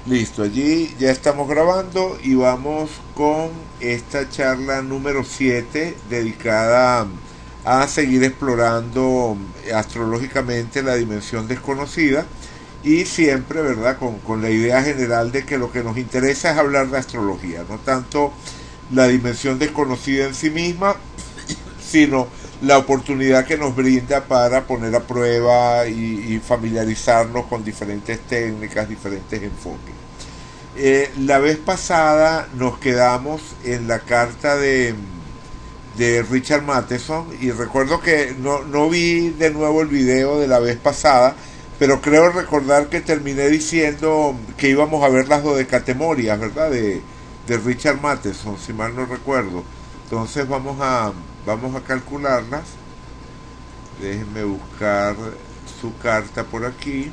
Listo, allí ya estamos grabando y vamos con esta charla número 7 dedicada a seguir explorando astrológicamente la dimensión desconocida y siempre, ¿verdad? Con la idea general de que lo que nos interesa es hablar de astrología, no tanto la dimensión desconocida en sí misma, sino la oportunidad que nos brinda para poner a prueba y familiarizarnos con diferentes técnicas, diferentes enfoques. La vez pasada nos quedamos en la carta de Richard Matheson y recuerdo que no vi de nuevo el video de la vez pasada, pero creo recordar que terminé diciendo que íbamos a ver las dodecatemorias, ¿verdad? De Richard Matheson, si mal no recuerdo. Entonces vamos a calcularlas. Déjenme buscar su carta por aquí.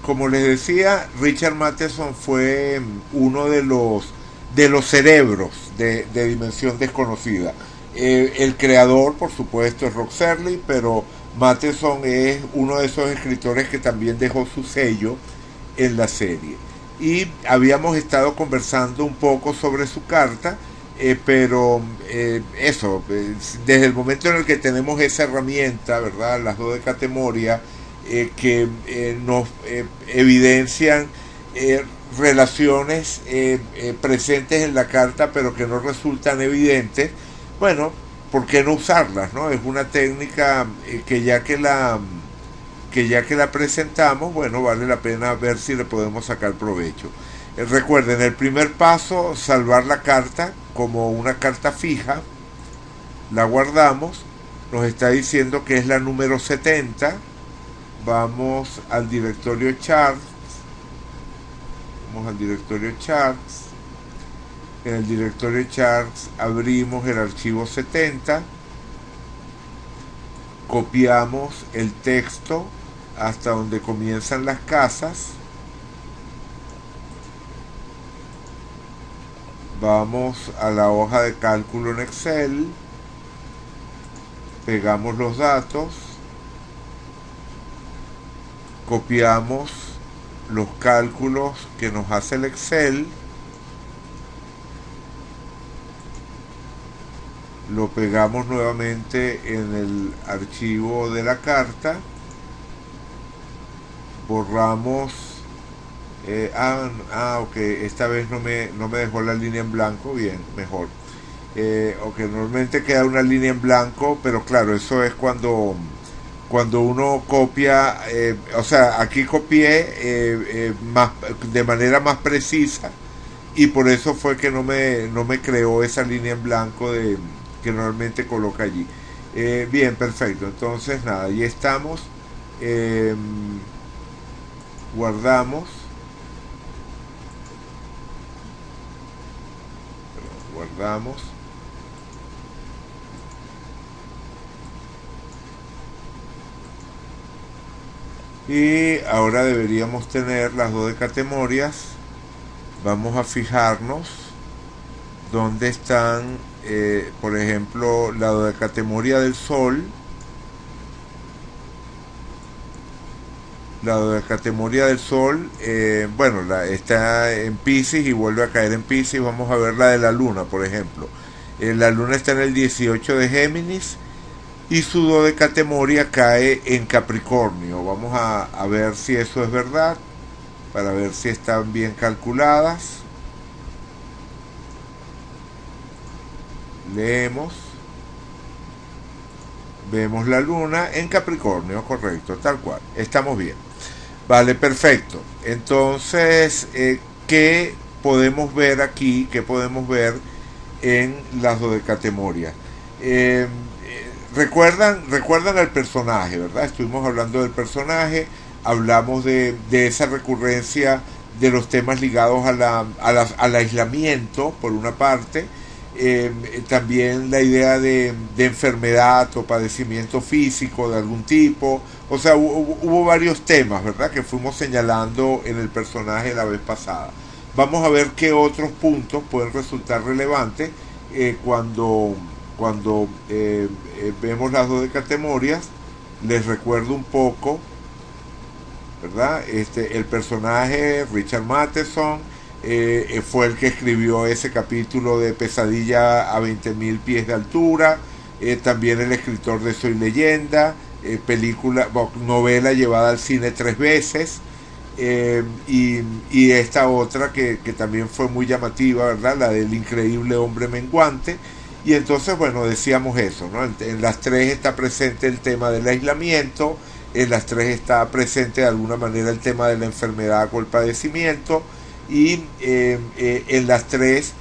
Como les decía, Richard Matheson fue uno de los cerebros de Dimensión Desconocida. El creador, por supuesto, es Rod Serling, pero Matheson es uno de esos escritores que también dejó su sello en la serie. Y habíamos estado conversando un poco sobre su carta, pero desde el momento en el que tenemos esa herramienta, ¿verdad? Las dos de Catemoria, que nos evidencian relaciones presentes en la carta pero que no resultan evidentes, bueno, ¿por qué no usarlas? ¿No? Es una técnica que ya que la presentamos, bueno, vale la pena ver si le podemos sacar provecho. Recuerden, el primer paso, salvar la carta como una carta fija, la guardamos, nos está diciendo que es la número 70. Vamos al directorio charts. Vamos al directorio charts. En el directorio charts abrimos el archivo 70. Copiamos el texto hasta donde comienzan las casas. Vamos a la hoja de cálculo en Excel. Pegamos los datos. Copiamos los cálculos que nos hace el Excel, lo pegamos nuevamente en el archivo de la carta, borramos, ok, esta vez no me dejó la línea en blanco, bien, mejor. Ok, normalmente queda una línea en blanco, pero claro, eso es cuando uno copia, o sea, aquí copié de manera más precisa y por eso fue que no me creó esa línea en blanco que normalmente coloca allí. Bien, perfecto. Entonces, nada, ahí estamos. Eh, guardamos. Guardamos. Y ahora deberíamos tener las dos decatemorias. Vamos a fijarnos dónde están, por ejemplo, la dodecatemoria del Sol. La dodecatemoria del Sol, bueno, está en Piscis y vuelve a caer en Piscis. Vamos a ver la de la Luna, por ejemplo. La Luna está en el 18 de Géminis y su dodecatemoria cae en Capricornio. Vamos a ver si eso es verdad, para ver si están bien calculadas. Leemos. Vemos la luna en Capricornio, correcto, tal cual. Estamos bien. Vale, perfecto. Entonces, ¿qué podemos ver aquí? ¿Qué podemos ver en las dodecatemorias? Recuerdan el personaje, ¿verdad? Estuvimos hablando del personaje, hablamos de esa recurrencia de los temas ligados al aislamiento, por una parte, también la idea de enfermedad o padecimiento físico de algún tipo, o sea, hubo varios temas, ¿verdad?, que fuimos señalando en el personaje la vez pasada. Vamos a ver qué otros puntos pueden resultar relevantes cuando cuando vemos las dodecatemorias, les recuerdo un poco, ¿verdad? El personaje Richard Matheson fue el que escribió ese capítulo de Pesadilla a 20.000 pies de altura, también el escritor de Soy Leyenda, novela llevada al cine 3 veces, y esta otra que también fue muy llamativa, ¿verdad? La del increíble hombre menguante. Y entonces, bueno, decíamos eso, ¿no? En las tres está presente el tema del aislamiento, en las tres está presente de alguna manera el tema de la enfermedad o el padecimiento, y en las tres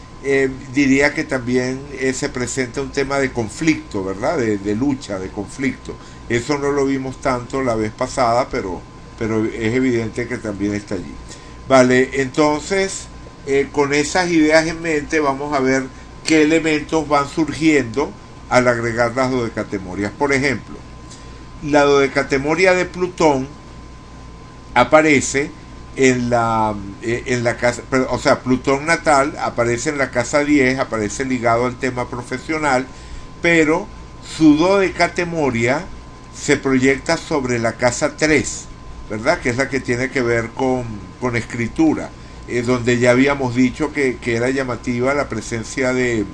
diría que también se presenta un tema de conflicto, ¿verdad? De lucha, de conflicto. Eso no lo vimos tanto la vez pasada, pero es evidente que también está allí. Vale, entonces, con esas ideas en mente, vamos a ver qué elementos van surgiendo al agregar las dodecatemorias. Por ejemplo, la dodecatemoria de Plutón aparece en la casa, o sea, Plutón natal aparece en la casa 10, aparece ligado al tema profesional, pero su dodecatemoria se proyecta sobre la casa 3, ¿verdad? Que es la que tiene que ver con escritura, donde ya habíamos dicho que era llamativa la presencia de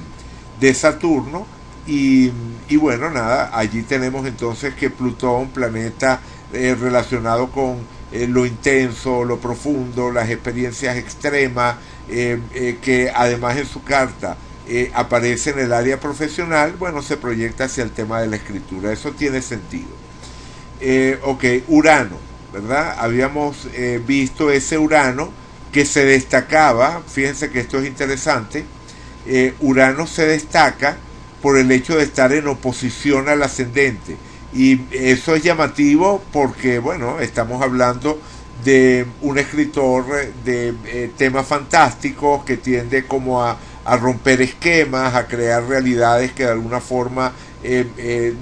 Saturno, y bueno, nada, allí tenemos entonces que Plutón, planeta relacionado con lo intenso, lo profundo, las experiencias extremas, que además en su carta aparece en el área profesional, bueno, se proyecta hacia el tema de la escritura. Eso tiene sentido. Ok, Urano, ¿verdad? Habíamos visto ese Urano que se destacaba, fíjense que esto es interesante, Urano se destaca por el hecho de estar en oposición al ascendente, y eso es llamativo porque, bueno, estamos hablando de un escritor de temas fantásticos que tiende como a romper esquemas, a crear realidades que de alguna forma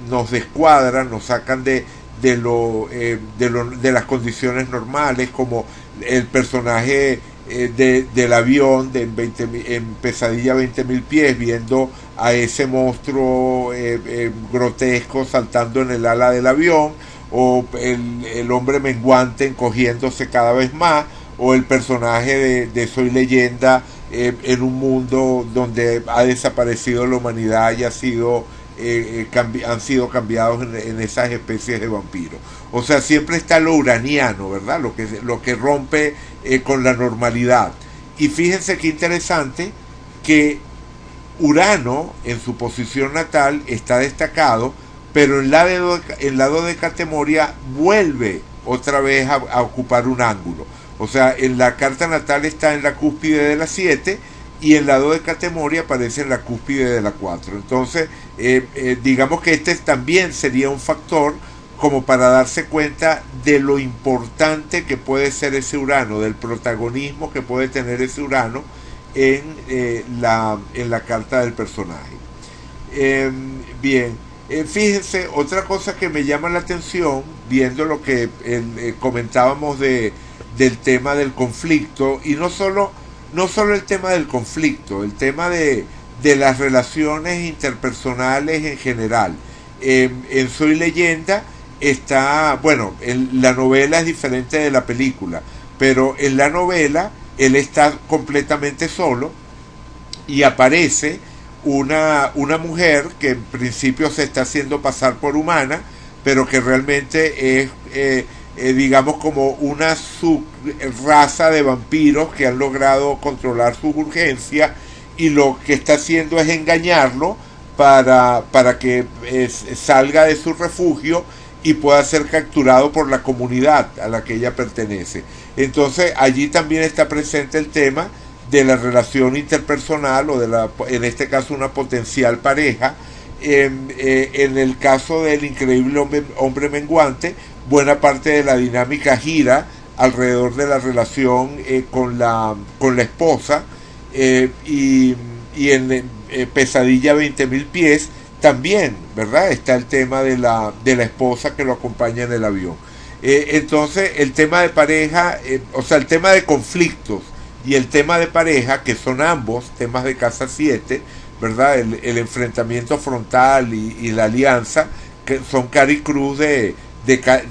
nos descuadran, nos sacan de las condiciones normales, como el personaje del avión en Pesadilla a 20.000 pies, viendo a ese monstruo grotesco saltando en el ala del avión, o el hombre menguante encogiéndose cada vez más, o el personaje de Soy Leyenda en un mundo donde ha desaparecido la humanidad y han sido cambiados en esas especies de vampiros. O sea, siempre está lo uraniano, ¿verdad? Lo que rompe con la normalidad. Y fíjense qué interesante que Urano en su posición natal está destacado, pero en la dodecatemoria vuelve otra vez a ocupar un ángulo. O sea, en la carta natal está en la cúspide de la 7, y en la dodecatemoria aparece en la cúspide de la 4. Entonces, digamos que este también sería un factor como para darse cuenta de lo importante que puede ser ese Urano, del protagonismo que puede tener ese Urano en la carta del personaje. Bien, fíjense, otra cosa que me llama la atención, viendo lo que comentábamos del tema del conflicto, y no solo el tema del conflicto, el tema de las relaciones interpersonales en general. En Soy Leyenda está, bueno, la novela es diferente de la película, pero en la novela él está completamente solo, y aparece una mujer que en principio se está haciendo pasar por humana, pero que realmente es digamos como una subraza de vampiros que han logrado controlar sus urgencias, y lo que está haciendo es engañarlo para que salga de su refugio y pueda ser capturado por la comunidad a la que ella pertenece. Entonces allí también está presente el tema de la relación interpersonal, o en este caso una potencial pareja. En el caso del increíble hombre menguante, buena parte de la dinámica gira alrededor de la relación con la esposa, y en Pesadilla 20.000 pies también, ¿verdad? Está el tema de la esposa que lo acompaña en el avión. Entonces el tema de pareja, o sea, el tema de conflictos y el tema de pareja, que son ambos temas de casa 7, ¿verdad? El enfrentamiento frontal y la alianza, que son cara y cruz de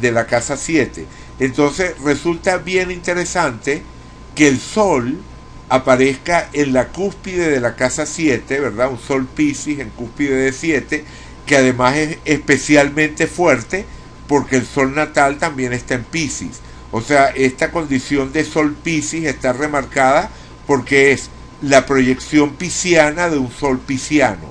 la casa 7. Entonces resulta bien interesante que el Sol aparezca en la cúspide de la casa 7, ¿verdad? Un Sol Piscis en cúspide de 7, que además es especialmente fuerte porque el Sol natal también está en Piscis. O sea, esta condición de Sol Piscis está remarcada porque es la proyección pisciana de un Sol pisciano.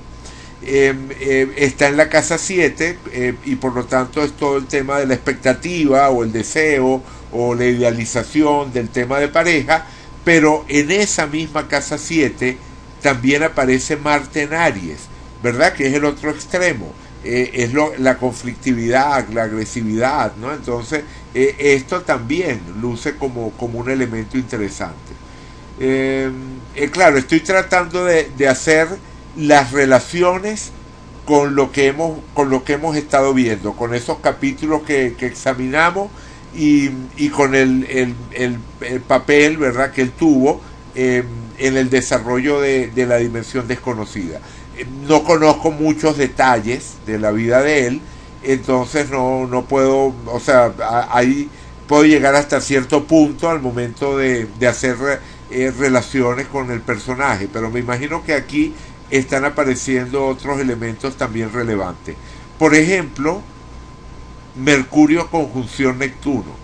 Está en la casa 7 y por lo tanto es todo el tema de la expectativa o el deseo o la idealización del tema de pareja, pero en esa misma casa 7 también aparece Marte en Aries, ¿verdad? Que es el otro extremo, la conflictividad, la agresividad, ¿no? Entonces esto también luce como un elemento interesante. Claro, estoy tratando de hacer las relaciones con lo que hemos estado viendo, con esos capítulos que examinamos y con el papel, ¿verdad?, que él tuvo en el desarrollo de la dimensión desconocida. No conozco muchos detalles de la vida de él, entonces no puedo, o sea, ahí puedo llegar hasta cierto punto al momento de hacer relaciones con el personaje, pero me imagino que aquí están apareciendo otros elementos también relevantes. Por ejemplo, Mercurio conjunción Neptuno,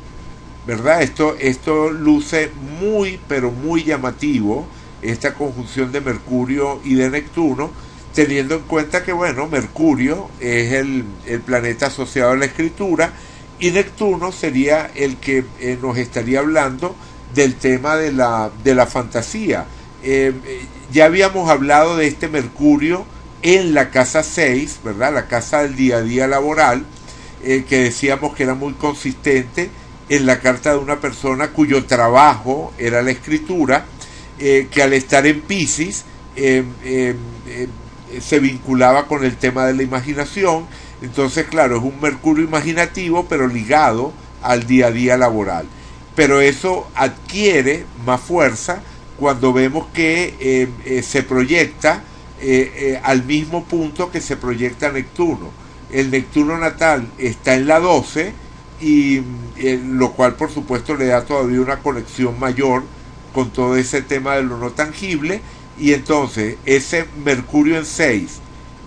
¿verdad? Esto luce muy, pero muy llamativo, esta conjunción de Mercurio y de Neptuno, teniendo en cuenta que, bueno, Mercurio es el planeta asociado a la escritura y Neptuno sería el que nos estaría hablando del tema de la fantasía. Ya habíamos hablado de este Mercurio en la casa 6, ¿verdad? La casa del día a día laboral, que decíamos que era muy consistente en la carta de una persona cuyo trabajo era la escritura, que al estar en Piscis se vinculaba con el tema de la imaginación. Entonces, claro, es un Mercurio imaginativo, pero ligado al día a día laboral. Pero eso adquiere más fuerza cuando vemos que se proyecta al mismo punto que se proyecta Neptuno. El Neptuno natal está en la 12 y lo cual por supuesto le da todavía una conexión mayor con todo ese tema de lo no tangible, y entonces ese Mercurio en 6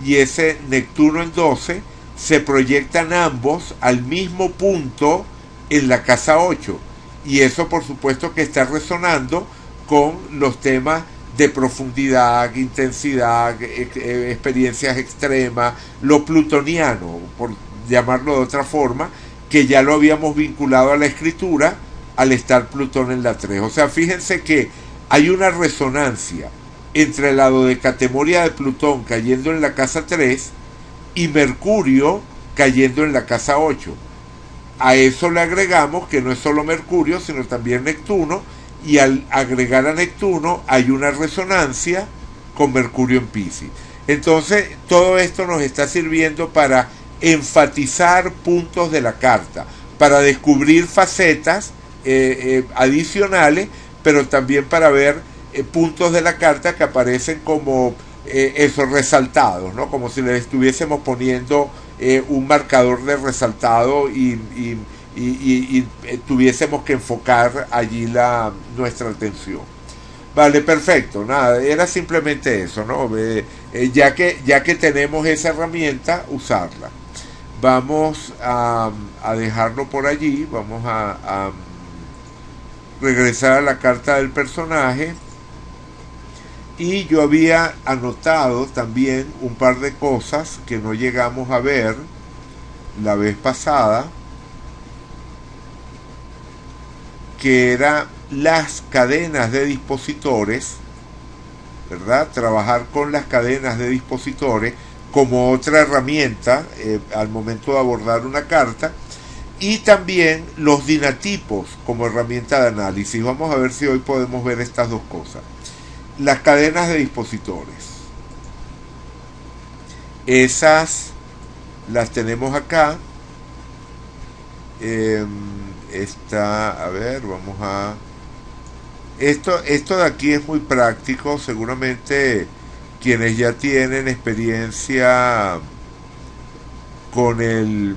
y ese Neptuno en 12 se proyectan ambos al mismo punto en la casa 8, y eso por supuesto que está resonando con los temas de profundidad, intensidad, experiencias extremas, lo plutoniano, por llamarlo de otra forma, que ya lo habíamos vinculado a la escritura al estar Plutón en la 3. O sea, fíjense que hay una resonancia entre la dodecatemoria de Plutón cayendo en la casa 3 y Mercurio cayendo en la casa 8. A eso le agregamos que no es solo Mercurio, sino también Neptuno, y al agregar a Neptuno hay una resonancia con Mercurio en Piscis. Entonces todo esto nos está sirviendo para enfatizar puntos de la carta, para descubrir facetas adicionales, pero también para ver puntos de la carta que aparecen como esos resaltados, ¿no? Como si le estuviésemos poniendo un marcador de resaltado y tuviésemos que enfocar allí nuestra atención. Vale, perfecto, nada, era simplemente eso, ¿no? Ya que tenemos esa herramienta, usarla. Vamos a dejarlo por allí, vamos a regresar a la carta del personaje. Y yo había anotado también un par de cosas que no llegamos a ver la vez pasada, que eran las cadenas de dispositores, ¿verdad? Trabajar con las cadenas de dispositores como otra herramienta al momento de abordar una carta, y también los dinatipos como herramienta de análisis. Vamos a ver si hoy podemos ver estas dos cosas. Las cadenas de dispositores, esas las tenemos acá. Esta, a ver, vamos a... Esto de aquí es muy práctico, seguramente quienes ya tienen experiencia con el,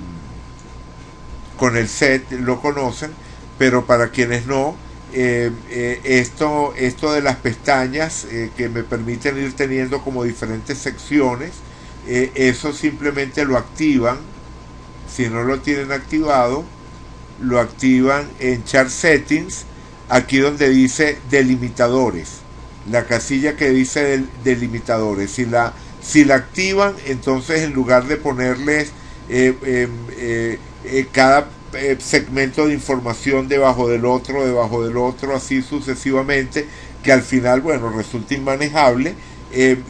con el set lo conocen, pero para quienes no, esto de las pestañas que me permiten ir teniendo como diferentes secciones, eso simplemente lo activan. Si no lo tienen activado, lo activan en Chart Settings, aquí donde dice delimitadores, la casilla que dice delimitadores. Si la activan, entonces en lugar de ponerles cada segmento de información debajo del otro, así sucesivamente, que al final, bueno, resulta inmanejable,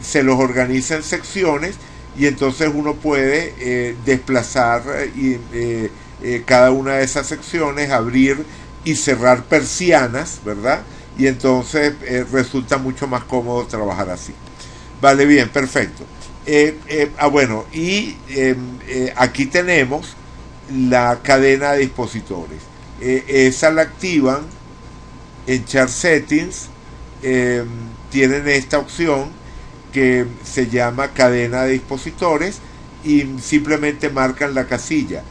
se los organiza en secciones y entonces uno puede desplazar cada una de esas secciones, abrir y cerrar persianas, ¿verdad? Y entonces resulta mucho más cómodo trabajar así. Vale, bien, perfecto. Bueno, y aquí tenemos la cadena de dispositores. Esa la activan en Chart Settings. Tienen esta opción que se llama cadena de dispositores y simplemente marcan la casilla.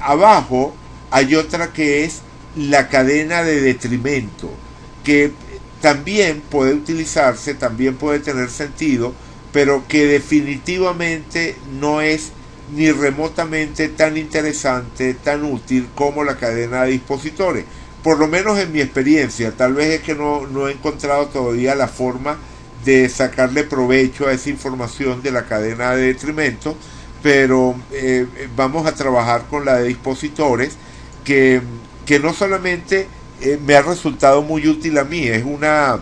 Abajo hay otra que es la cadena de detrimento, que también puede utilizarse, también puede tener sentido, pero que definitivamente no es ni remotamente tan interesante, tan útil como la cadena de dispositores. Por lo menos en mi experiencia, tal vez es que no he encontrado todavía la forma de sacarle provecho a esa información de la cadena de detrimento, pero vamos a trabajar con la de dispositores, que no solamente me ha resultado muy útil a mí, es una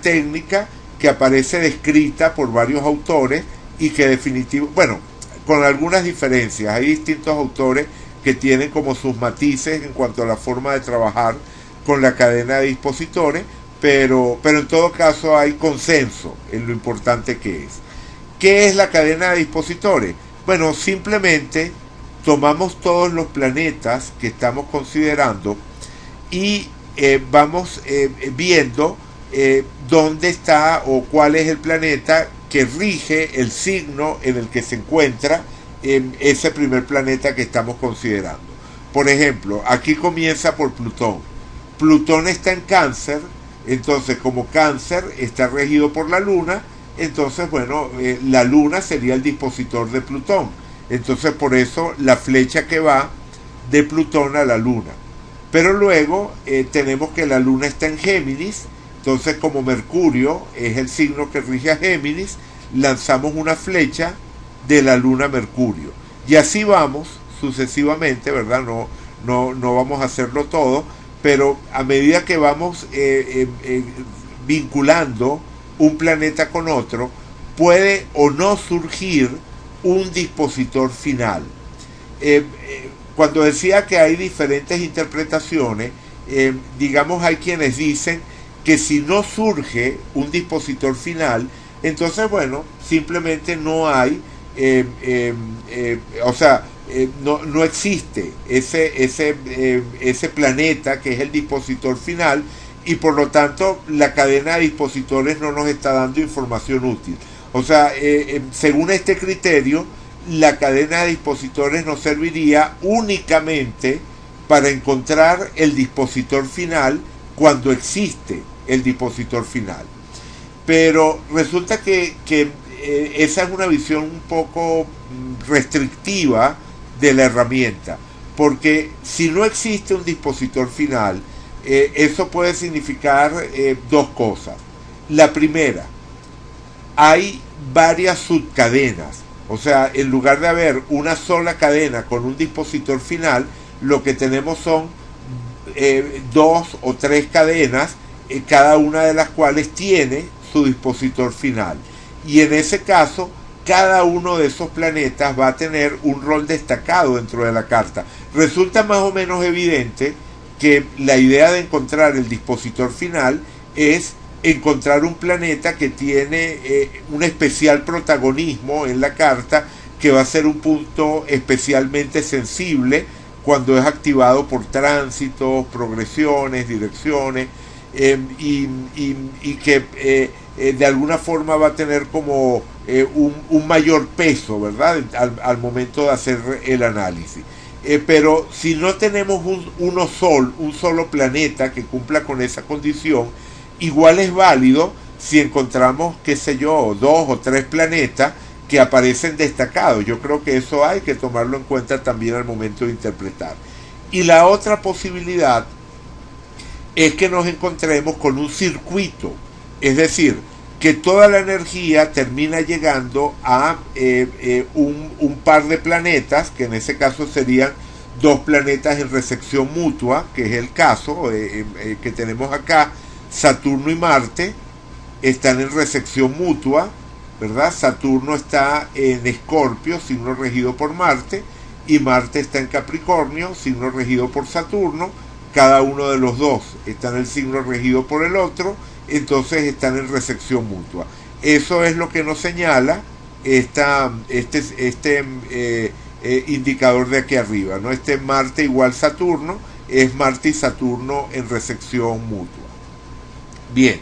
técnica que aparece descrita por varios autores y que definitivamente, bueno, con algunas diferencias, hay distintos autores que tienen como sus matices en cuanto a la forma de trabajar con la cadena de dispositores, pero en todo caso hay consenso en lo importante que es. ¿Qué es la cadena de dispositores? Bueno, simplemente tomamos todos los planetas que estamos considerando y vamos viendo dónde está o cuál es el planeta que rige el signo en el que se encuentra ese primer planeta que estamos considerando. Por ejemplo, aquí comienza por Plutón. Plutón está en Cáncer, entonces como Cáncer está regido por la Luna, entonces bueno, la Luna sería el dispositor de Plutón. Entonces por eso la flecha que va de Plutón a la Luna. Pero luego tenemos que la Luna está en Géminis, entonces como Mercurio es el signo que rige a Géminis, lanzamos una flecha de la Luna a Mercurio. Y así vamos sucesivamente, ¿verdad? No vamos a hacerlo todo, pero a medida que vamos vinculando un planeta con otro, puede o no surgir un dispositor final. Cuando decía que hay diferentes interpretaciones, digamos, hay quienes dicen que si no surge un dispositor final, entonces bueno, simplemente no hay, no existe ese planeta que es el dispositor final, y por lo tanto la cadena de dispositores no nos está dando información útil. O sea, según este criterio, la cadena de dispositores nos serviría únicamente para encontrar el dispositor final cuando existe el dispositor final. Pero resulta que esa es una visión un poco restrictiva de la herramienta, porque si no existe un dispositor final, eso puede significar dos cosas. La primera, hay varias subcadenas, o sea, en lugar de haber una sola cadena con un dispositor final, lo que tenemos son dos o tres cadenas, cada una de las cuales tiene su dispositor final. Y en ese caso, cada uno de esos planetas va a tener un rol destacado dentro de la carta. Resulta más o menos evidente que la idea de encontrar el dispositor final es encontrar un planeta que tiene un especial protagonismo en la carta, que va a ser un punto especialmente sensible cuando es activado por tránsitos, progresiones, direcciones, y que de alguna forma va a tener como un mayor peso, ¿verdad? Al momento de hacer el análisis. Pero si no tenemos un solo planeta que cumpla con esa condición, igual es válido si encontramos, qué sé yo, 2 o 3 planetas que aparecen destacados. Yo creo que eso hay que tomarlo en cuenta también al momento de interpretar. Y la otra posibilidad es que nos encontremos con un circuito, es decir, que toda la energía termina llegando a un par de planetas, que en ese caso serían 2 planetas en recepción mutua, que es el caso que tenemos acá. Saturno y Marte están en recepción mutua, ¿verdad? Saturno está en Escorpio, signo regido por Marte, y Marte está en Capricornio, signo regido por Saturno. Cada uno de los dos está en el signo regido por el otro, entonces están en recepción mutua. Eso es lo que nos señala indicador de aquí arriba, ¿no? Este Marte igual Saturno es Marte y Saturno en recepción mutua. Bien,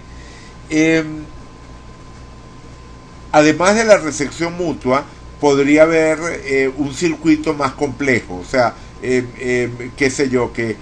además de la recepción mutua, podría haber un circuito más complejo, o sea, qué sé yo, que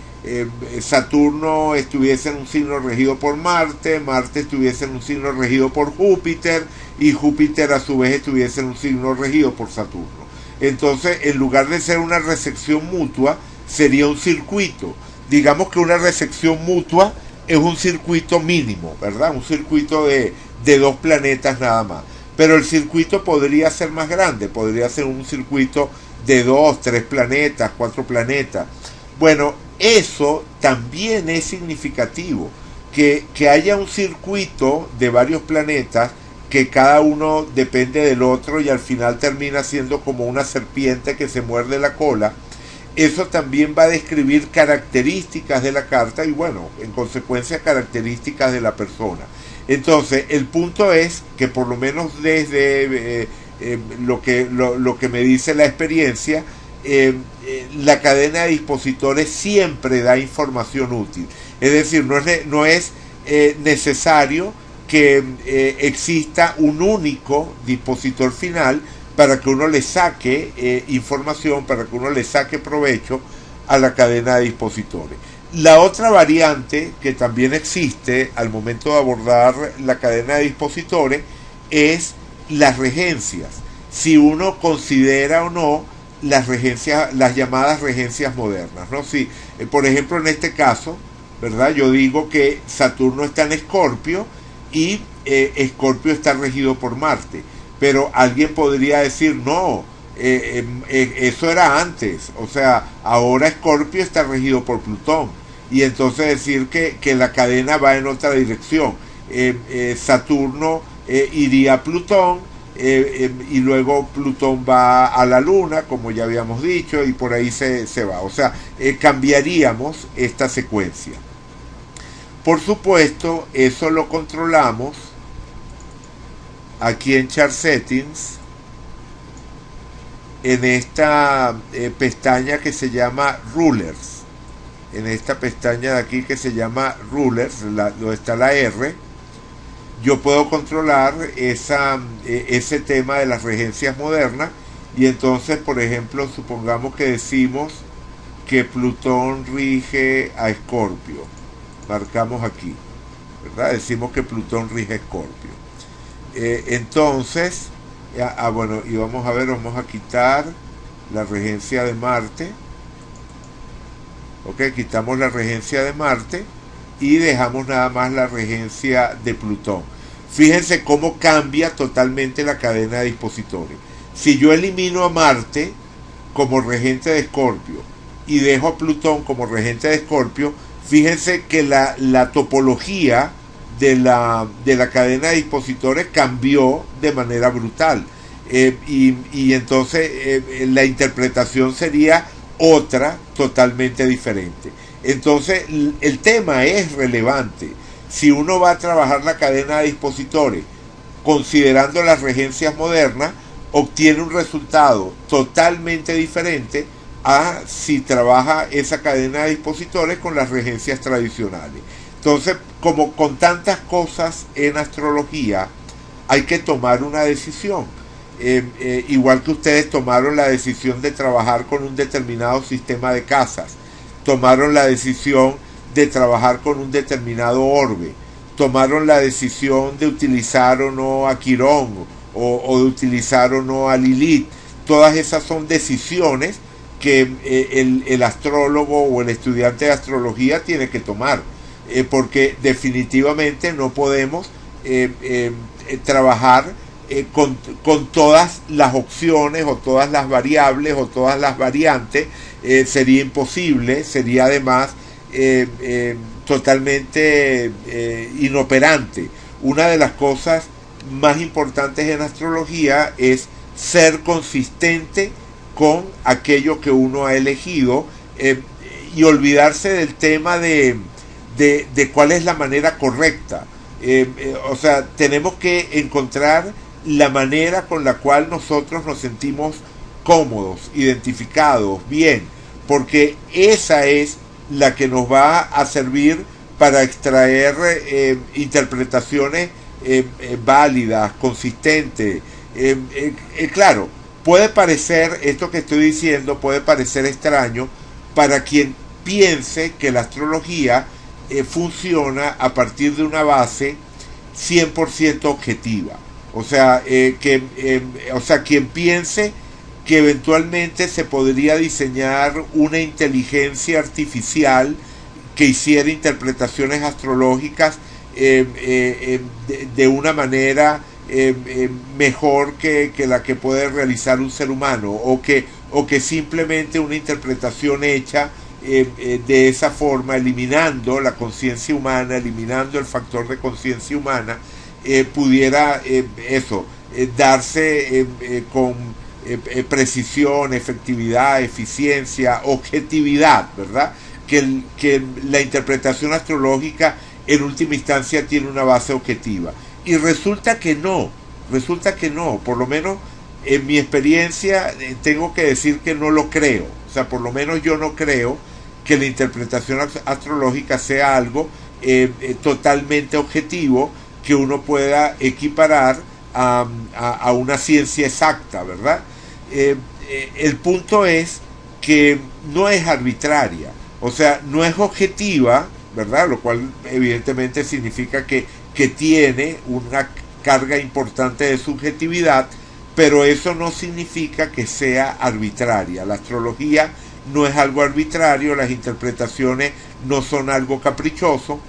Saturno estuviese en un signo regido por Marte, Marte estuviese en un signo regido por Júpiter, y Júpiter a su vez estuviese en un signo regido por Saturno. Entonces, en lugar de ser una recepción mutua, sería un circuito. Digamos que una recepción mutua es un circuito mínimo, ¿verdad? Un circuito de 2 planetas nada más. Pero el circuito podría ser más grande, podría ser un circuito de 2, 3 planetas, 4 planetas. Bueno, eso también es significativo, que haya un circuito de varios planetas que cada uno depende del otro y al final termina siendo como una serpiente que se muerde la cola. Eso también va a describir características de la carta y bueno, en consecuencia características de la persona. Entonces, el punto es que por lo menos desde lo que me dice la experiencia, la cadena de dispositores siempre da información útil. Es decir, no es necesario que exista un único dispositor final para que uno le saque información, para que uno le saque provecho a la cadena de dispositores. La otra variante que también existe al momento de abordar la cadena de dispositores es las regencias. Si uno considera o no las regencias, las llamadas regencias modernas, ¿no? Si, por ejemplo, en este caso, ¿verdad? Yo digo que Saturno está en Escorpio y Escorpio está regido por Marte, pero alguien podría decir no, eso era antes, o sea, ahora Escorpio está regido por Plutón, y entonces decir que la cadena va en otra dirección. Saturno iría a Plutón, y luego Plutón va a la Luna, como ya habíamos dicho, y por ahí se va. O sea, cambiaríamos esta secuencia. Por supuesto, eso lo controlamos aquí en Chart Settings, en esta pestaña que se llama Rulers. En esta pestaña de aquí que se llama Rulers, donde está la R, yo puedo controlar ese tema de las regencias modernas. Y entonces, por ejemplo, supongamos que decimos que Plutón rige a Escorpio. Marcamos aquí, ¿verdad? Decimos que Plutón rige a Escorpio. Entonces, bueno, y vamos a ver, vamos a quitar la regencia de Marte. Ok, quitamos la regencia de Marte y dejamos nada más la regencia de Plutón. Fíjense cómo cambia totalmente la cadena de dispositores. Si yo elimino a Marte como regente de Escorpio y dejo a Plutón como regente de Escorpio, fíjense que la topología de la cadena de dispositores cambió de manera brutal. Y entonces la interpretación sería otra totalmente diferente. Entonces el tema es relevante. Si uno va a trabajar la cadena de dispositores considerando las regencias modernas, obtiene un resultado totalmente diferente a si trabaja esa cadena de dispositores con las regencias tradicionales. Entonces, como con tantas cosas en astrología, hay que tomar una decisión. Igual que ustedes tomaron la decisión de trabajar con un determinado sistema de casas, tomaron la decisión de trabajar con un determinado orbe, tomaron la decisión de utilizar o no a Quirón o de utilizar o no a Lilith. Todas esas son decisiones que el astrólogo o el estudiante de astrología tiene que tomar, porque definitivamente no podemos trabajar con todas las opciones o todas las variables o todas las variantes. Sería imposible, sería además totalmente inoperante. Una de las cosas más importantes en astrología es ser consistente con aquello que uno ha elegido, y olvidarse del tema de cuál es la manera correcta. O sea, tenemos que encontrar la manera con la cual nosotros nos sentimos cómodos, identificados, bien, porque esa es la que nos va a servir para extraer interpretaciones válidas, consistentes. Claro, puede parecer, esto que estoy diciendo puede parecer extraño para quien piense que la astrología funciona a partir de una base 100% objetiva. O sea, quien piense que eventualmente se podría diseñar una inteligencia artificial que hiciera interpretaciones astrológicas de una manera mejor que la que puede realizar un ser humano, o que simplemente una interpretación hecha de esa forma, eliminando la conciencia humana, eliminando el factor de conciencia humana, pudiera darse con precisión, efectividad, eficiencia, objetividad, ¿verdad? Que la interpretación astrológica en última instancia tiene una base objetiva. Y resulta que no, por lo menos en mi experiencia tengo que decir que no lo creo. O sea, por lo menos yo no creo que la interpretación astrológica sea algo totalmente objetivo que uno pueda equiparar a una ciencia exacta, ¿verdad? El punto es que no es arbitraria, o sea, no es objetiva, ¿verdad? Lo cual evidentemente significa que tiene una carga importante de subjetividad, pero eso no significa que sea arbitraria. La astrología no es algo arbitrario, las interpretaciones no son algo caprichoso,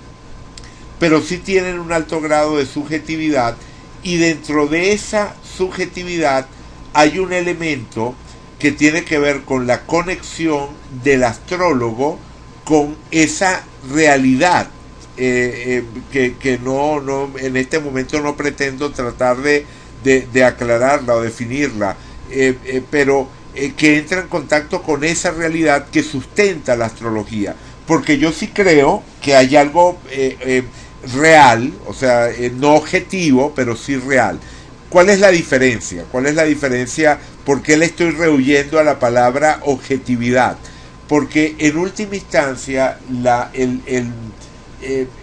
pero sí tienen un alto grado de subjetividad, y dentro de esa subjetividad hay un elemento que tiene que ver con la conexión del astrólogo con esa realidad, que no en este momento no pretendo tratar de aclararla o definirla, pero que entra en contacto con esa realidad que sustenta la astrología, porque yo sí creo que hay algo real, o sea, no objetivo, pero sí real. ¿Cuál es la diferencia? ¿Cuál es la diferencia? ¿Por qué le estoy rehuyendo a la palabra objetividad? Porque en última instancia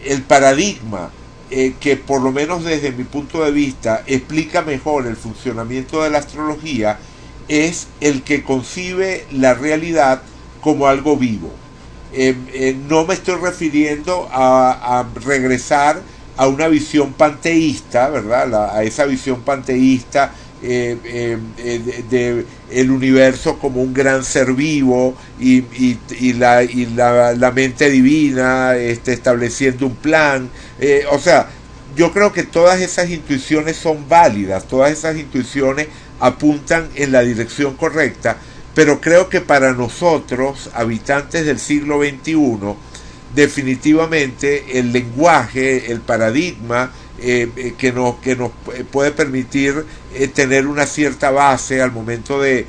el paradigma que por lo menos desde mi punto de vista explica mejor el funcionamiento de la astrología es el que concibe la realidad como algo vivo. No me estoy refiriendo a regresar a una visión panteísta, ¿verdad? A esa visión panteísta de el universo como un gran ser vivo y la mente divina estableciendo un plan. O sea, yo creo que todas esas intuiciones son válidas, todas esas intuiciones apuntan en la dirección correcta, pero creo que para nosotros, habitantes del siglo XXI, definitivamente el lenguaje, el paradigma que nos puede permitir tener una cierta base al momento de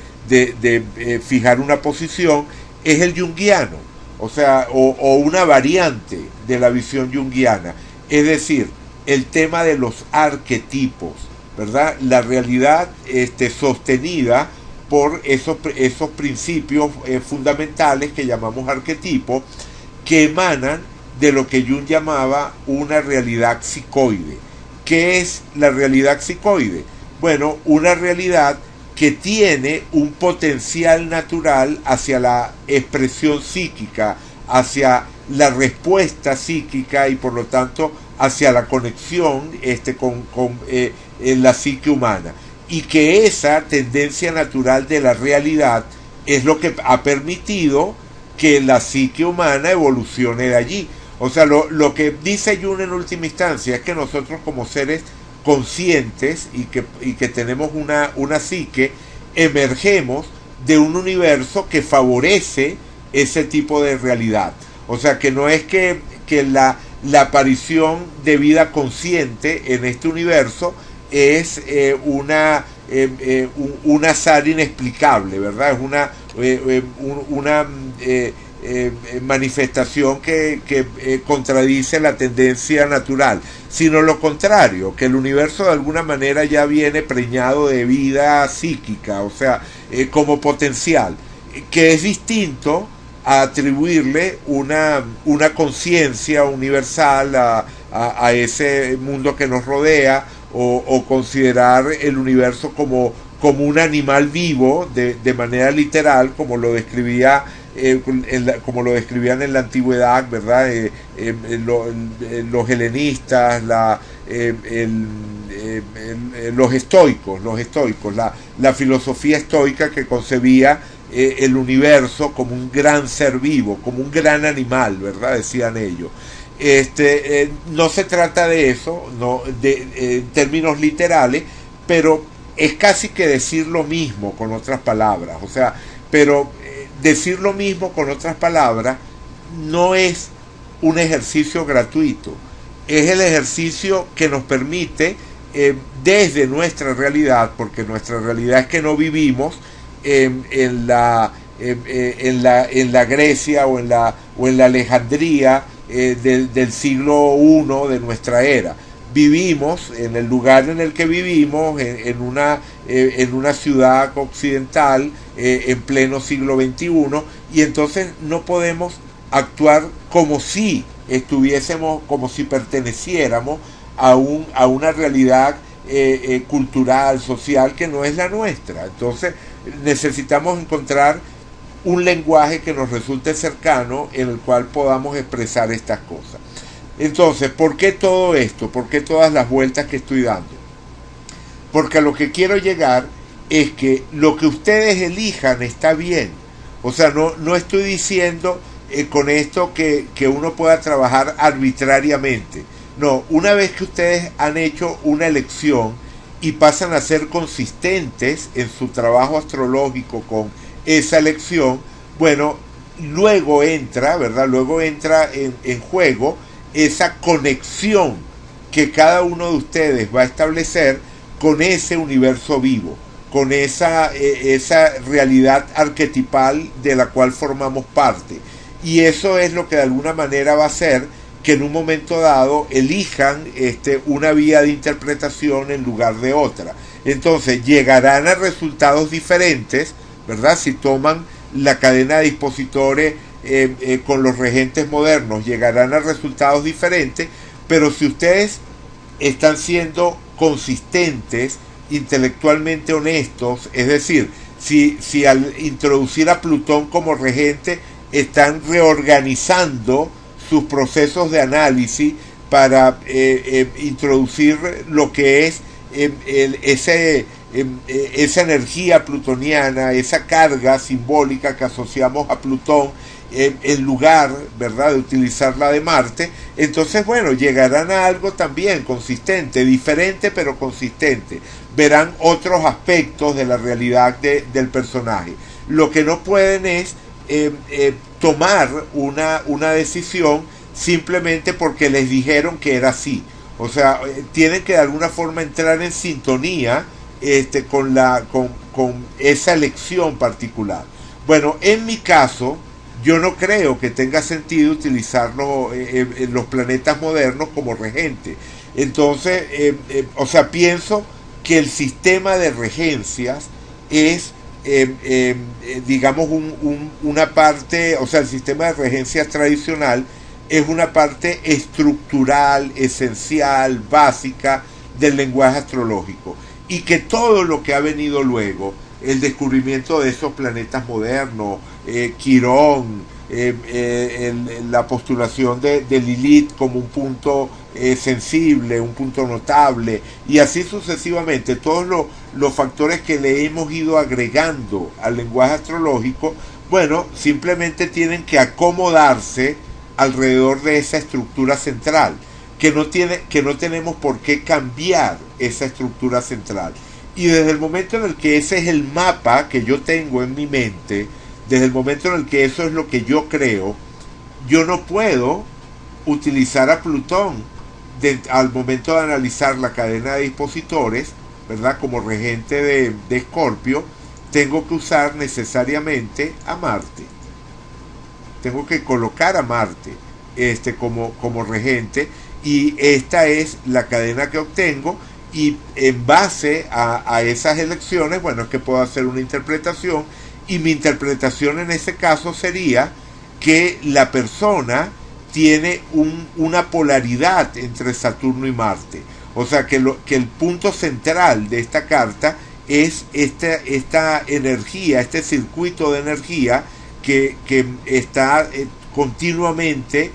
fijar una posición es el junguiano, o sea, o una variante de la visión junguiana, es decir, el tema de los arquetipos, ¿verdad? La realidad sostenida por esos principios fundamentales que llamamos arquetipos, que emanan de lo que Jung llamaba una realidad psicoide. ¿Qué es la realidad psicoide? Bueno, una realidad que tiene un potencial natural hacia la expresión psíquica, hacia la respuesta psíquica y por lo tanto hacia la conexión con la psique humana. Y que esa tendencia natural de la realidad es lo que ha permitido que la psique humana evolucione de allí. O sea, lo que dice Jung en última instancia es que nosotros como seres conscientes y que tenemos una psique, emergemos de un universo que favorece ese tipo de realidad. O sea, que no es que la aparición de vida consciente en este universo es un azar inexplicable, ¿verdad? Es una manifestación que contradice la tendencia natural, sino lo contrario, que el universo de alguna manera ya viene preñado de vida psíquica, o sea, como potencial, que es distinto a atribuirle una conciencia universal a ese mundo que nos rodea, o considerar el universo como un animal vivo de manera literal, como lo describía como lo describían en la antigüedad, ¿verdad? Los helenistas, los estoicos, la filosofía estoica que concebía el universo como un gran ser vivo, como un gran animal, ¿verdad? Decían ellos. No se trata de eso, no, en términos literales, pero es casi que decir lo mismo con otras palabras. O sea, pero decir lo mismo con otras palabras no es un ejercicio gratuito, es el ejercicio que nos permite desde nuestra realidad, porque nuestra realidad es que no vivimos en la Grecia o en la Alejandría del siglo I de nuestra era. Vivimos en el lugar en el que vivimos, en una ciudad occidental en pleno siglo XXI, y entonces no podemos actuar como si estuviésemos, como si perteneciéramos a una realidad cultural, social, que no es la nuestra. Entonces necesitamos encontrar un lenguaje que nos resulte cercano, en el cual podamos expresar estas cosas. Entonces, ¿por qué todo esto? ¿Por qué todas las vueltas que estoy dando? Porque a lo que quiero llegar es que lo que ustedes elijan está bien. O sea, no estoy diciendo con esto que uno pueda trabajar arbitrariamente. No, una vez que ustedes han hecho una elección y pasan a ser consistentes en su trabajo astrológico con esa elección, bueno, luego entra, ¿verdad? Luego entra en juego esa conexión que cada uno de ustedes va a establecer con ese universo vivo, con esa realidad arquetipal de la cual formamos parte. Y eso es lo que de alguna manera va a hacer que en un momento dado elijan una vía de interpretación en lugar de otra. Entonces llegarán a resultados diferentes, ¿verdad? Si toman la cadena de dispositores con los regentes modernos, llegarán a resultados diferentes, pero si ustedes están siendo consistentes, intelectualmente honestos, es decir, si al introducir a Plutón como regente están reorganizando sus procesos de análisis para introducir lo que es esa energía plutoniana, esa carga simbólica que asociamos a Plutón, en lugar, ¿verdad?, de utilizar la de Marte. Entonces, bueno, llegarán a algo también consistente, diferente pero consistente. Verán otros aspectos de la realidad del personaje. Lo que no pueden es tomar una decisión simplemente porque les dijeron que era así. O sea, tienen que de alguna forma entrar en sintonía con esa elección particular. Bueno, en mi caso, yo no creo que tenga sentido utilizarlo en los planetas modernos como regente. Entonces, o sea, pienso que el sistema de regencias es, digamos, una parte, o sea, el sistema de regencias tradicional es una parte estructural, esencial, básica del lenguaje astrológico. Y que todo lo que ha venido luego, el descubrimiento de esos planetas modernos, Quirón, la postulación de Lilith como un punto sensible, un punto notable, y así sucesivamente, todos los factores que le hemos ido agregando al lenguaje astrológico, bueno, simplemente tienen que acomodarse alrededor de esa estructura central, que no tenemos por qué cambiar esa estructura central. Y desde el momento en el que ese es el mapa que yo tengo en mi mente, desde el momento en el que eso es lo que yo creo, yo no puedo utilizar a Plutón al momento de analizar la cadena de dispositores, ¿verdad? Como regente de Escorpio, tengo que usar necesariamente a Marte. Tengo que colocar a Marte como regente, y esta es la cadena que obtengo, y en base a esas elecciones, bueno, es que puedo hacer una interpretación, y mi interpretación en ese caso sería que la persona tiene una polaridad entre Saturno y Marte. O sea, que el punto central de esta carta es esta energía, este circuito de energía que está continuamente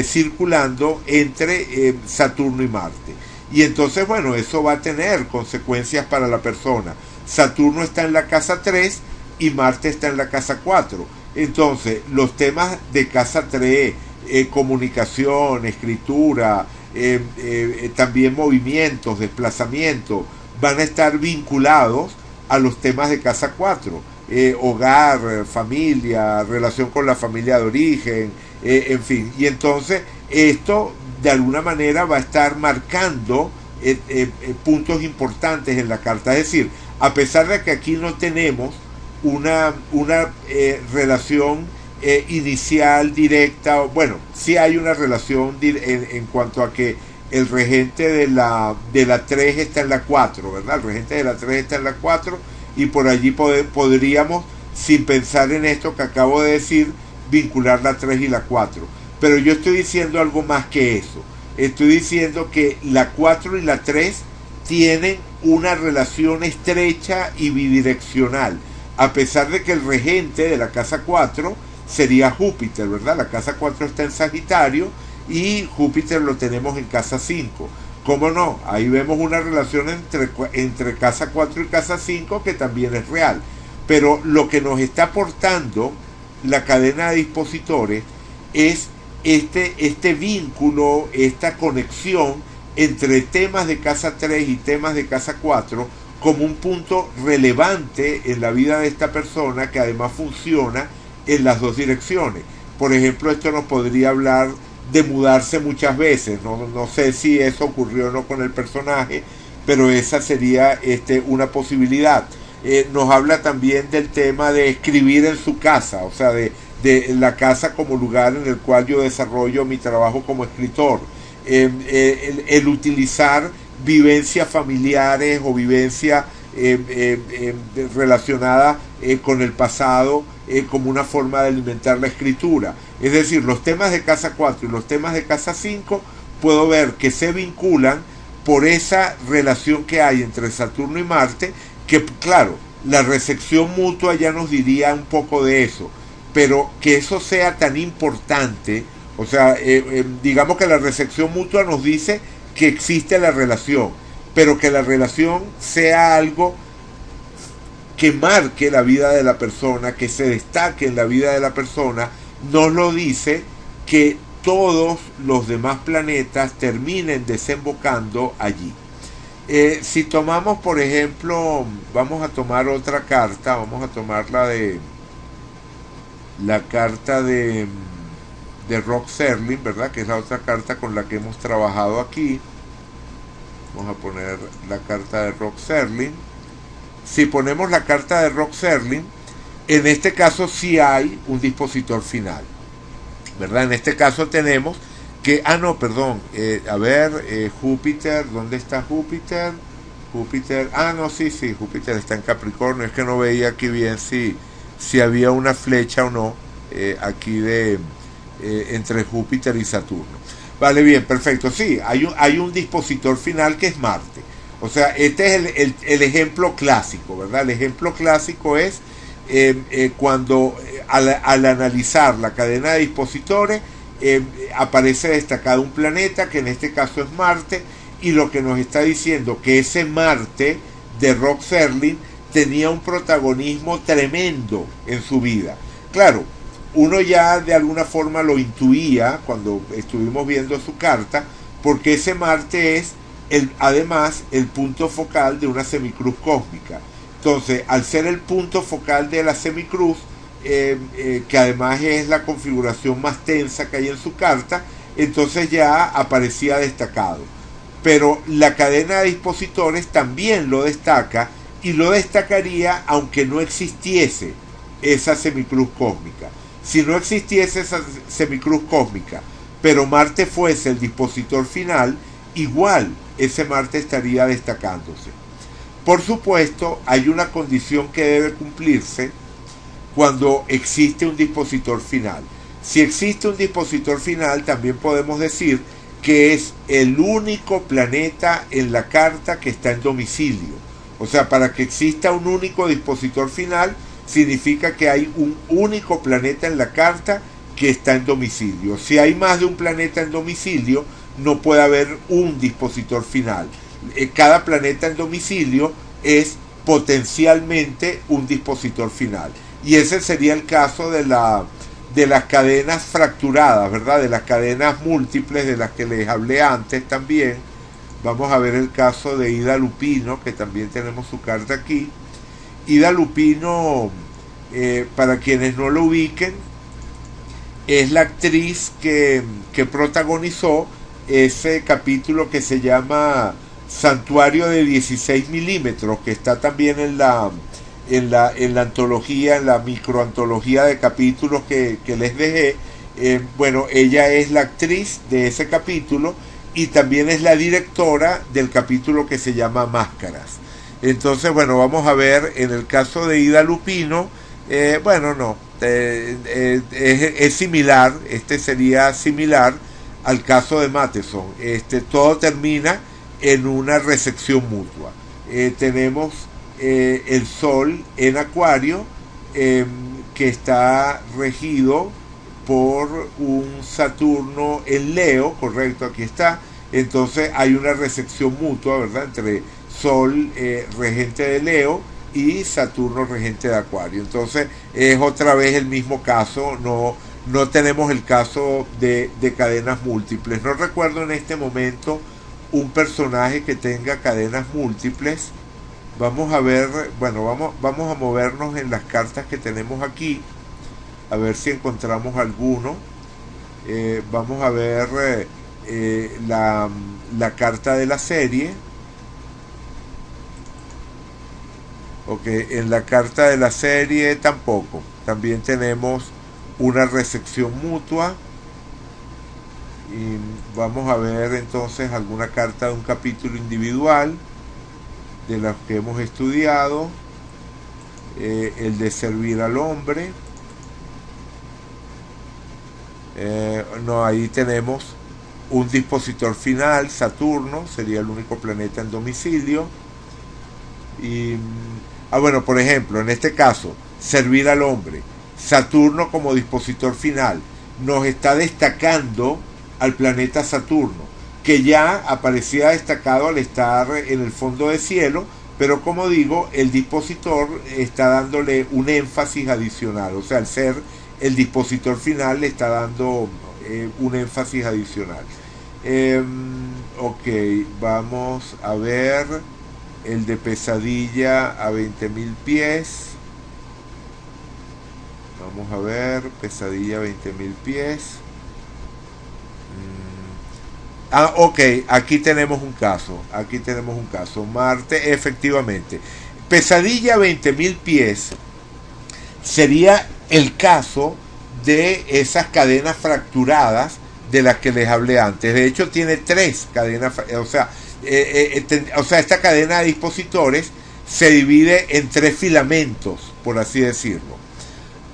circulando entre Saturno y Marte. Y entonces, bueno, eso va a tener consecuencias para la persona. Saturno está en la casa 3 y Marte está en la casa 4. Entonces, los temas de casa 3, comunicación, escritura, también movimientos, desplazamiento, van a estar vinculados a los temas de casa 4. Hogar, familia, relación con la familia de origen, en fin. Y entonces esto de alguna manera va a estar marcando puntos importantes en la carta. Es decir, a pesar de que aquí no tenemos una relación inicial directa, bueno, sí hay una relación en cuanto a que el regente de la 3 está en la 4, ¿verdad? El regente de la 3 está en la 4, y por allí podríamos, sin pensar en esto que acabo de decir, vincular la 3 y la 4. Pero yo estoy diciendo algo más que eso. Estoy diciendo que la 4 y la 3 tienen una relación estrecha y bidireccional, a pesar de que el regente de la casa 4 sería Júpiter, ¿verdad? La casa 4 está en Sagitario y Júpiter lo tenemos en casa 5. ¿Cómo no? Ahí vemos una relación entre casa 4 y casa 5 que también es real. Pero lo que nos está aportando la cadena de dispositores es este vínculo, esta conexión entre temas de casa 3 y temas de casa 4 como un punto relevante en la vida de esta persona, que además funciona en las dos direcciones. Por ejemplo, esto nos podría hablar de mudarse muchas veces. No sé si eso ocurrió o no con el personaje, pero esa sería una posibilidad. Nos habla también del tema de escribir en su casa, o sea, de la casa como lugar en el cual yo desarrollo mi trabajo como escritor. El utilizar vivencias familiares o vivencia relacionada con el pasado como una forma de alimentar la escritura. Es decir, los temas de casa 4 y los temas de casa 5 puedo ver que se vinculan por esa relación que hay entre Saturno y Marte, que claro, la recepción mutua ya nos diría un poco de eso, pero que eso sea tan importante, o sea, digamos que la recepción mutua nos dice que existe la relación, pero que la relación sea algo que marque la vida de la persona, que se destaque en la vida de la persona, nos lo dice que todos los demás planetas terminen desembocando allí. Si tomamos, por ejemplo, vamos a tomar otra carta, vamos a tomar la carta de Rod Serling, ¿verdad? Que es la otra carta con la que hemos trabajado aquí. Vamos a poner la carta de Rod Serling. Si ponemos la carta de Rod Serling, en este caso sí hay un dispositor final, ¿verdad? En este caso tenemos que, Júpiter, ¿dónde está Júpiter? Júpiter está en Capricornio. Es que no veía aquí bien si había una flecha o no aquí entre Júpiter y Saturno. Vale, bien, perfecto. Sí, hay un dispositor final que es Marte. O sea, este es el ejemplo clásico, ¿verdad? El ejemplo clásico es cuando al analizar la cadena de dispositores aparece destacado un planeta, que en este caso es Marte, y lo que nos está diciendo que ese Marte de Rod Serling tenía un protagonismo tremendo en su vida. Claro, uno ya de alguna forma lo intuía cuando estuvimos viendo su carta, porque ese Marte es además el punto focal de una semicruz cósmica. Entonces, al ser el punto focal de la semicruz, que además es la configuración más tensa que hay en su carta, entonces ya aparecía destacado. Pero la cadena de dispositores también lo destaca, y lo destacaría aunque no existiese esa semicruz cósmica. Si no existiese esa semicruz cósmica, pero Marte fuese el dispositor final, igual ese Marte estaría destacándose. Por supuesto, hay una condición que debe cumplirse cuando existe un dispositor final. Si existe un dispositor final, también podemos decir que es el único planeta en la carta que está en domicilio. O sea, para que exista un único dispositor final, significa que hay un único planeta en la carta que está en domicilio. Si hay más de un planeta en domicilio, no puede haber un dispositor final. Cada planeta en domicilio es potencialmente un dispositor final. Y ese sería el caso de las cadenas fracturadas, ¿verdad? De las cadenas múltiples de las que les hablé antes también. Vamos a ver el caso de Ida Lupino, que también tenemos su carta aquí. Ida Lupino, para quienes no lo ubiquen, es la actriz que protagonizó ese capítulo que se llama Santuario de 16 milímetros, que está también en la antología, en la microantología de capítulos que les dejé. Bueno, ella es la actriz de ese capítulo y también es la directora del capítulo que se llama Máscaras. Entonces, bueno, vamos a ver en el caso de Ida Lupino, bueno, no, es similar, sería similar al caso de Matheson. Todo termina en una recepción mutua. Tenemos el Sol en Acuario, que está regido por un Saturno en Leo, correcto, aquí está. Entonces hay una recepción mutua, ¿verdad?, entre Sol regente de Leo y Saturno regente de Acuario. Entonces es otra vez el mismo caso, no tenemos el caso de cadenas múltiples. No recuerdo en este momento un personaje que tenga cadenas múltiples. Vamos a ver, bueno, vamos a movernos en las cartas que tenemos aquí, a ver si encontramos alguno. Vamos a ver la carta de la serie. Ok, en la carta de la serie tampoco. También tenemos una recepción mutua. Y vamos a ver entonces alguna carta de un capítulo individual de las que hemos estudiado. El de servir al hombre. No, ahí tenemos un dispositor final, Saturno, sería el único planeta en domicilio. Y bueno, por ejemplo, en este caso, servir al hombre, Saturno como dispositor final, nos está destacando al planeta Saturno, que ya aparecía destacado al estar en el fondo de cielo, pero como digo, el dispositor está dándole un énfasis adicional, o sea, al ser el dispositor final le está dando un énfasis adicional. Ok, vamos a ver el de pesadilla a 20.000 pies. Vamos a ver, pesadilla a 20.000 pies. Ok, aquí tenemos un caso. Aquí tenemos un caso. Marte, efectivamente. Pesadilla a 20.000 pies sería el caso de esas cadenas fracturadas de las que les hablé antes. De hecho, tiene 3 cadenas, o sea, esta cadena de dispositores se divide en 3 filamentos, por así decirlo.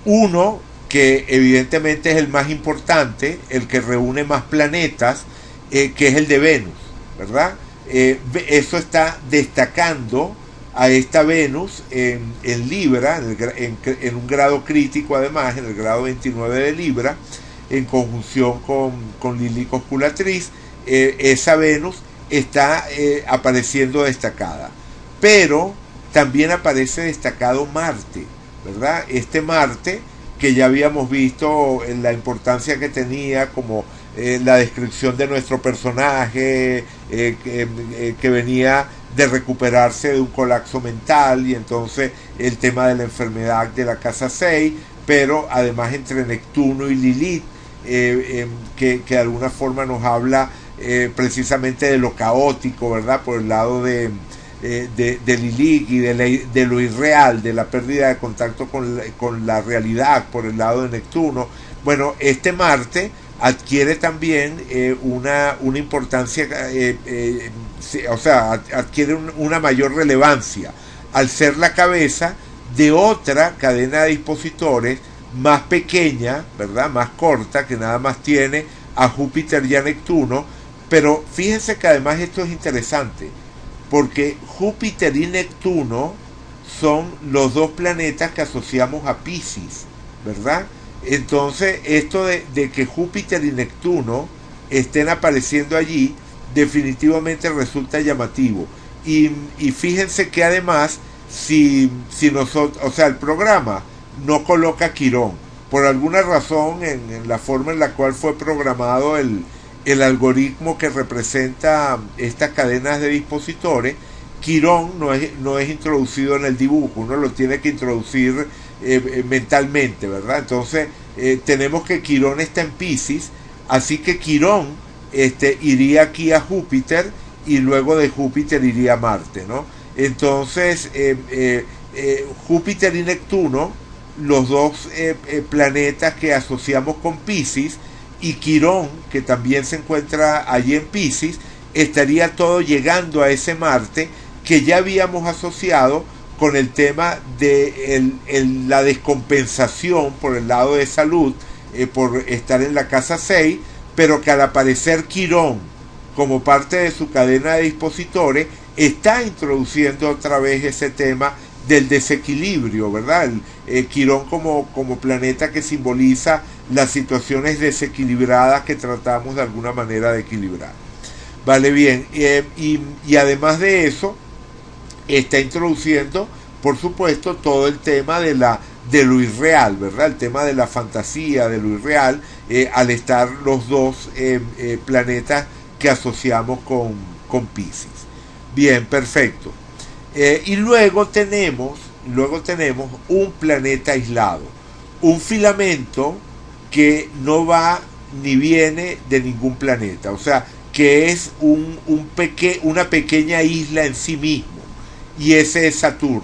Uno que evidentemente es el más importante, el que reúne más planetas, que es el de Venus, ¿verdad? Eso está destacando a esta Venus en Libra, en un grado crítico además, en el grado 29 de Libra, en conjunción con Lili Cosculatriz. Esa Venus está apareciendo destacada. Pero también aparece destacado Marte, ¿verdad? Este Marte que ya habíamos visto en la importancia que tenía como la descripción de nuestro personaje, que venía de recuperarse de un colapso mental, y entonces el tema de la enfermedad de la casa 6, pero además entre Neptuno y Lilith, que de alguna forma nos habla precisamente de lo caótico, ¿verdad? Por el lado de Lilith y de lo irreal, de la pérdida de contacto con la realidad por el lado de Neptuno. Bueno, este Marte adquiere también una importancia, o sea, adquiere una mayor relevancia al ser la cabeza de otra cadena de dispositores más pequeña, ¿verdad? Más corta, que nada más tiene a Júpiter y a Neptuno. Pero fíjense que además esto es interesante, porque Júpiter y Neptuno son los dos planetas que asociamos a Piscis, ¿verdad? Entonces, esto de que Júpiter y Neptuno estén apareciendo allí, definitivamente resulta llamativo. Y fíjense que además, si nosotros, o sea, el programa no coloca Quirón, por alguna razón, en la forma en la cual fue programado el algoritmo que representa estas cadenas de dispositores, Quirón no es introducido en el dibujo, uno lo tiene que introducir mentalmente, ¿verdad? Entonces tenemos que Quirón está en Piscis, así que Quirón iría aquí a Júpiter, y luego de Júpiter iría a Marte, ¿no? Entonces Júpiter y Neptuno, los dos planetas que asociamos con Piscis, y Quirón, que también se encuentra allí en Piscis, estaría todo llegando a ese Marte que ya habíamos asociado con el tema de la descompensación por el lado de salud, por estar en la casa 6, pero que al aparecer Quirón como parte de su cadena de dispositores, está introduciendo otra vez ese tema del desequilibrio, ¿verdad? Quirón como planeta que simboliza las situaciones desequilibradas que tratamos de alguna manera de equilibrar. Vale, bien, y además de eso, está introduciendo, por supuesto, todo el tema de lo irreal, ¿verdad? El tema de la fantasía, de lo irreal, al estar los dos planetas que asociamos con Piscis. Bien, perfecto. Y luego tenemos un planeta aislado, un filamento que no va ni viene de ningún planeta, o sea, que es una pequeña isla en sí mismo, y ese es Saturno.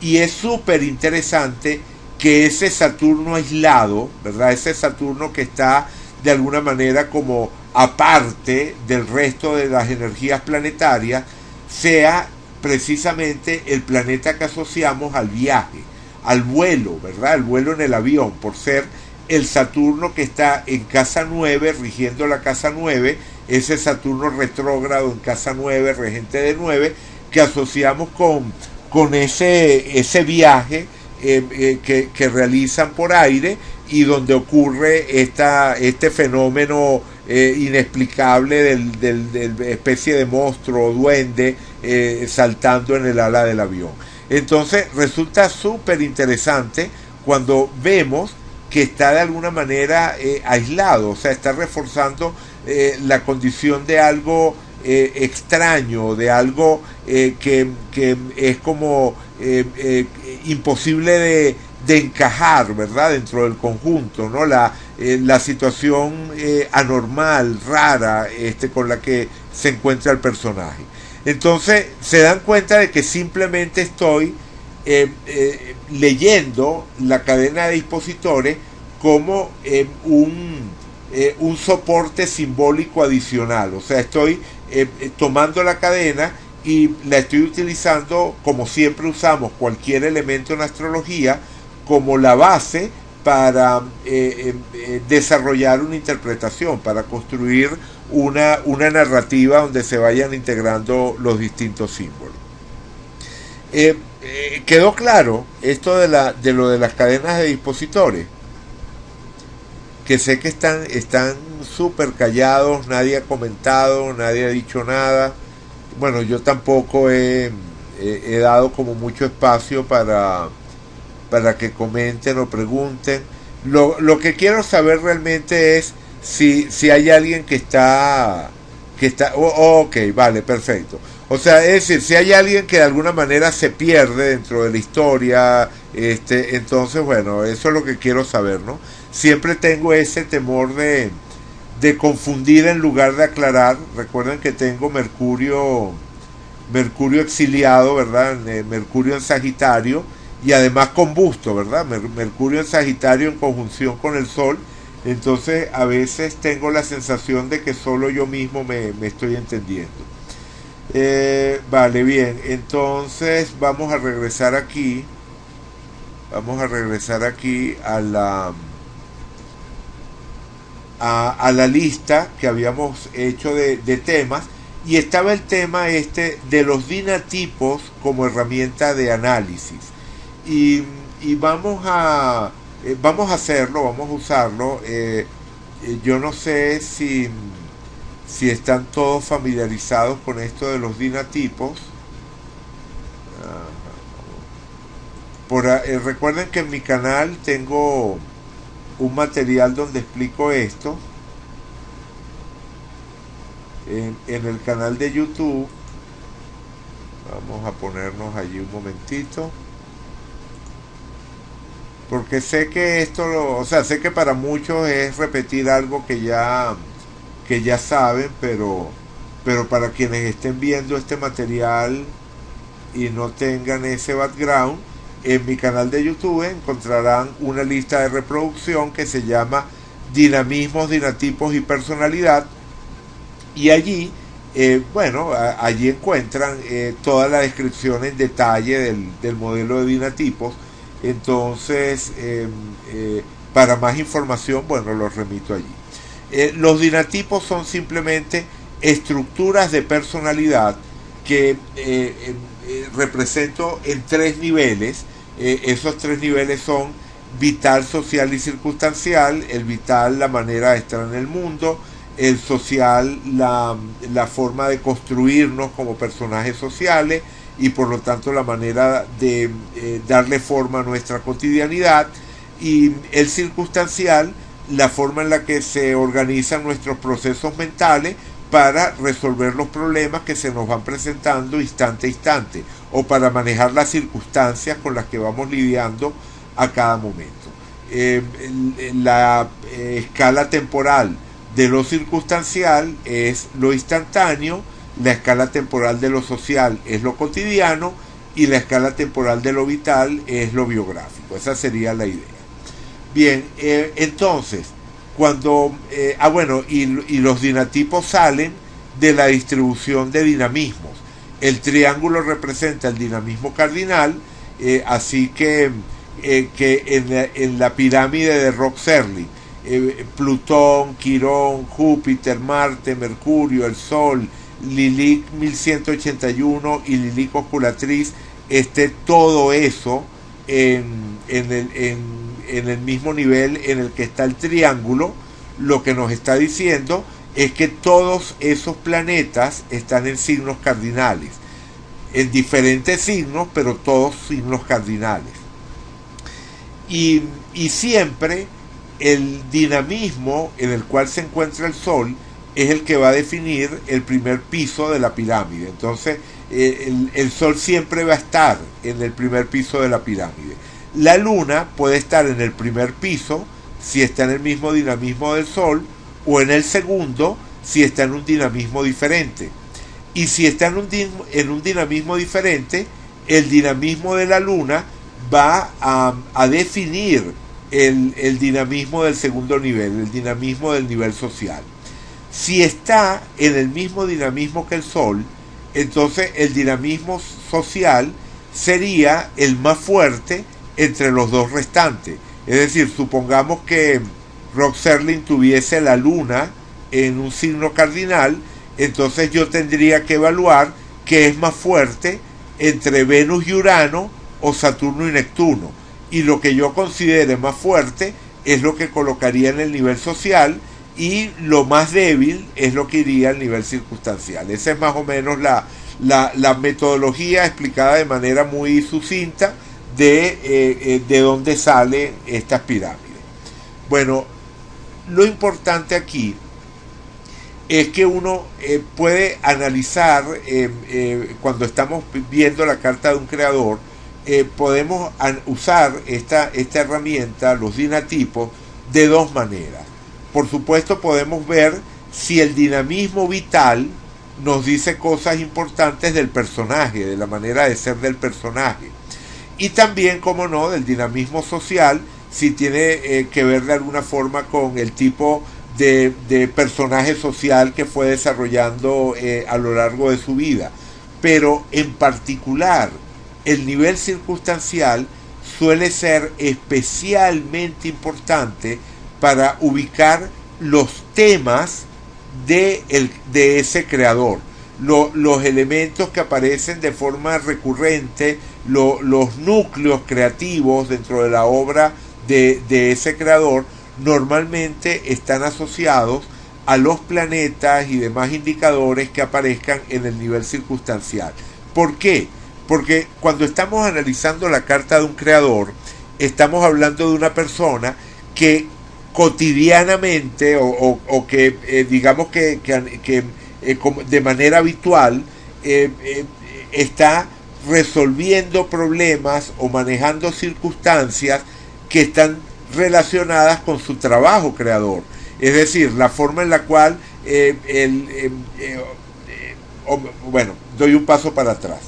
Y es súper interesante que ese Saturno aislado, ¿verdad? Ese Saturno que está de alguna manera como aparte del resto de las energías planetarias, sea precisamente el planeta que asociamos al viaje, al vuelo, ¿verdad? El vuelo en el avión, por ser el Saturno que está en casa 9, rigiendo la casa 9, ese Saturno retrógrado en casa 9, regente de 9, que asociamos con ese viaje que realizan por aire, y donde ocurre este fenómeno inexplicable del especie de monstruo o duende saltando en el ala del avión. Entonces resulta súper interesante cuando vemos que está de alguna manera aislado, o sea, está reforzando la condición de algo extraño, de algo que es como imposible de encajar, ¿verdad? Dentro del conjunto, ¿no? La situación anormal, rara, con la que se encuentra el personaje. Entonces se dan cuenta de que simplemente estoy leyendo la cadena de dispositores como un soporte simbólico adicional, o sea, estoy tomando la cadena y la estoy utilizando como siempre usamos cualquier elemento en astrología, como la base para desarrollar una interpretación, para construir una narrativa donde se vayan integrando los distintos símbolos. Quedó claro esto de lo de las cadenas de dispositores, que sé que están súper callados, nadie ha comentado, nadie ha dicho nada. Bueno, yo tampoco he dado como mucho espacio para que comenten o pregunten. Lo que quiero saber realmente es si hay alguien que está ok, vale, perfecto. O sea, es decir, si hay alguien que de alguna manera se pierde dentro de la historia, entonces, bueno, eso es lo que quiero saber, ¿no? Siempre tengo ese temor de confundir en lugar de aclarar. Recuerden que tengo Mercurio exiliado, ¿verdad? Mercurio en Sagitario y además combusto, ¿verdad? Mercurio en Sagitario en conjunción con el Sol. Entonces a veces tengo la sensación de que solo yo mismo me estoy entendiendo. Vale, bien, entonces vamos a regresar aquí. Vamos a regresar aquí a la lista que habíamos hecho de temas. Y estaba el tema de los dinatipos como herramienta de análisis. Y vamos a hacerlo, vamos a usarlo. Yo no sé si están todos familiarizados con esto de los dinatipos. Recuerden que en mi canal tengo un material donde explico esto. En el canal de YouTube, vamos a ponernos allí un momentito, porque sé que sé que para muchos es repetir algo que ya saben, pero para quienes estén viendo este material y no tengan ese background, en mi canal de YouTube encontrarán una lista de reproducción que se llama Dinamismos, Dinatipos y Personalidad. Y allí, allí encuentran toda la descripción en detalle del modelo de dinatipos. Entonces, para más información, bueno, los remito allí. Los dinatipos son simplemente estructuras de personalidad que represento en 3 niveles. Esos 3 niveles son vital, social y circunstancial. El vital, la manera de estar en el mundo. El social, la forma de construirnos como personajes sociales y por lo tanto la manera de darle forma a nuestra cotidianidad. Y el circunstancial, la forma en la que se organizan nuestros procesos mentales para resolver los problemas que se nos van presentando instante a instante o para manejar las circunstancias con las que vamos lidiando a cada momento. La escala temporal de lo circunstancial es lo instantáneo, la escala temporal de lo social es lo cotidiano y la escala temporal de lo vital es lo biográfico. Esa sería la idea. Bien, entonces, cuando... y los dinatipos salen de la distribución de dinamismos. El triángulo representa el dinamismo cardinal, así que en la pirámide de Rock-Serling, Plutón, Quirón, Júpiter, Marte, Mercurio, el Sol, Lilith 1181 y Lilith Osculatriz, esté todo eso en el mismo nivel en el que está el triángulo. Lo que nos está diciendo es que todos esos planetas están en signos cardinales, en diferentes signos, pero todos signos cardinales. Y siempre el dinamismo en el cual se encuentra el Sol es el que va a definir el primer piso de la pirámide. Entonces el Sol siempre va a estar en el primer piso de la pirámide. La Luna puede estar en el primer piso si está en el mismo dinamismo del Sol, o en el segundo si está en un dinamismo diferente. Y si está en un dinamismo diferente, el dinamismo de la Luna va a definir el dinamismo del segundo nivel, el dinamismo del nivel social. Si está en el mismo dinamismo que el Sol, entonces el dinamismo social sería el más fuerte entre los dos restantes. Es decir, supongamos que Rod Serling tuviese la luna en un signo cardinal, entonces yo tendría que evaluar qué es más fuerte entre Venus y Urano o Saturno y Neptuno. Y lo que yo considere más fuerte es lo que colocaría en el nivel social, y lo más débil es lo que iría al nivel circunstancial. Esa es más o menos la metodología explicada de manera muy sucinta de dónde salen estas pirámides. Bueno, lo importante aquí es que uno puede analizar, cuando estamos viendo la carta de un creador, podemos usar esta herramienta, los dinatipos, de dos maneras. Por supuesto, podemos ver si el dinamismo vital nos dice cosas importantes del personaje, de la manera de ser del personaje. Y también, como no, del dinamismo social, si tiene que ver de alguna forma con el tipo de personaje social que fue desarrollando a lo largo de su vida. Pero en particular, el nivel circunstancial suele ser especialmente importante para ubicar los temas de ese creador, los elementos que aparecen de forma recurrente, los núcleos creativos dentro de la obra de ese creador, normalmente están asociados a los planetas y demás indicadores que aparezcan en el nivel circunstancial. ¿Por qué? Porque cuando estamos analizando la carta de un creador, estamos hablando de una persona que cotidianamente o que digamos que de manera habitual está resolviendo problemas o manejando circunstancias que están relacionadas con su trabajo creador. Es decir, la forma en la cual bueno, doy un paso para atrás.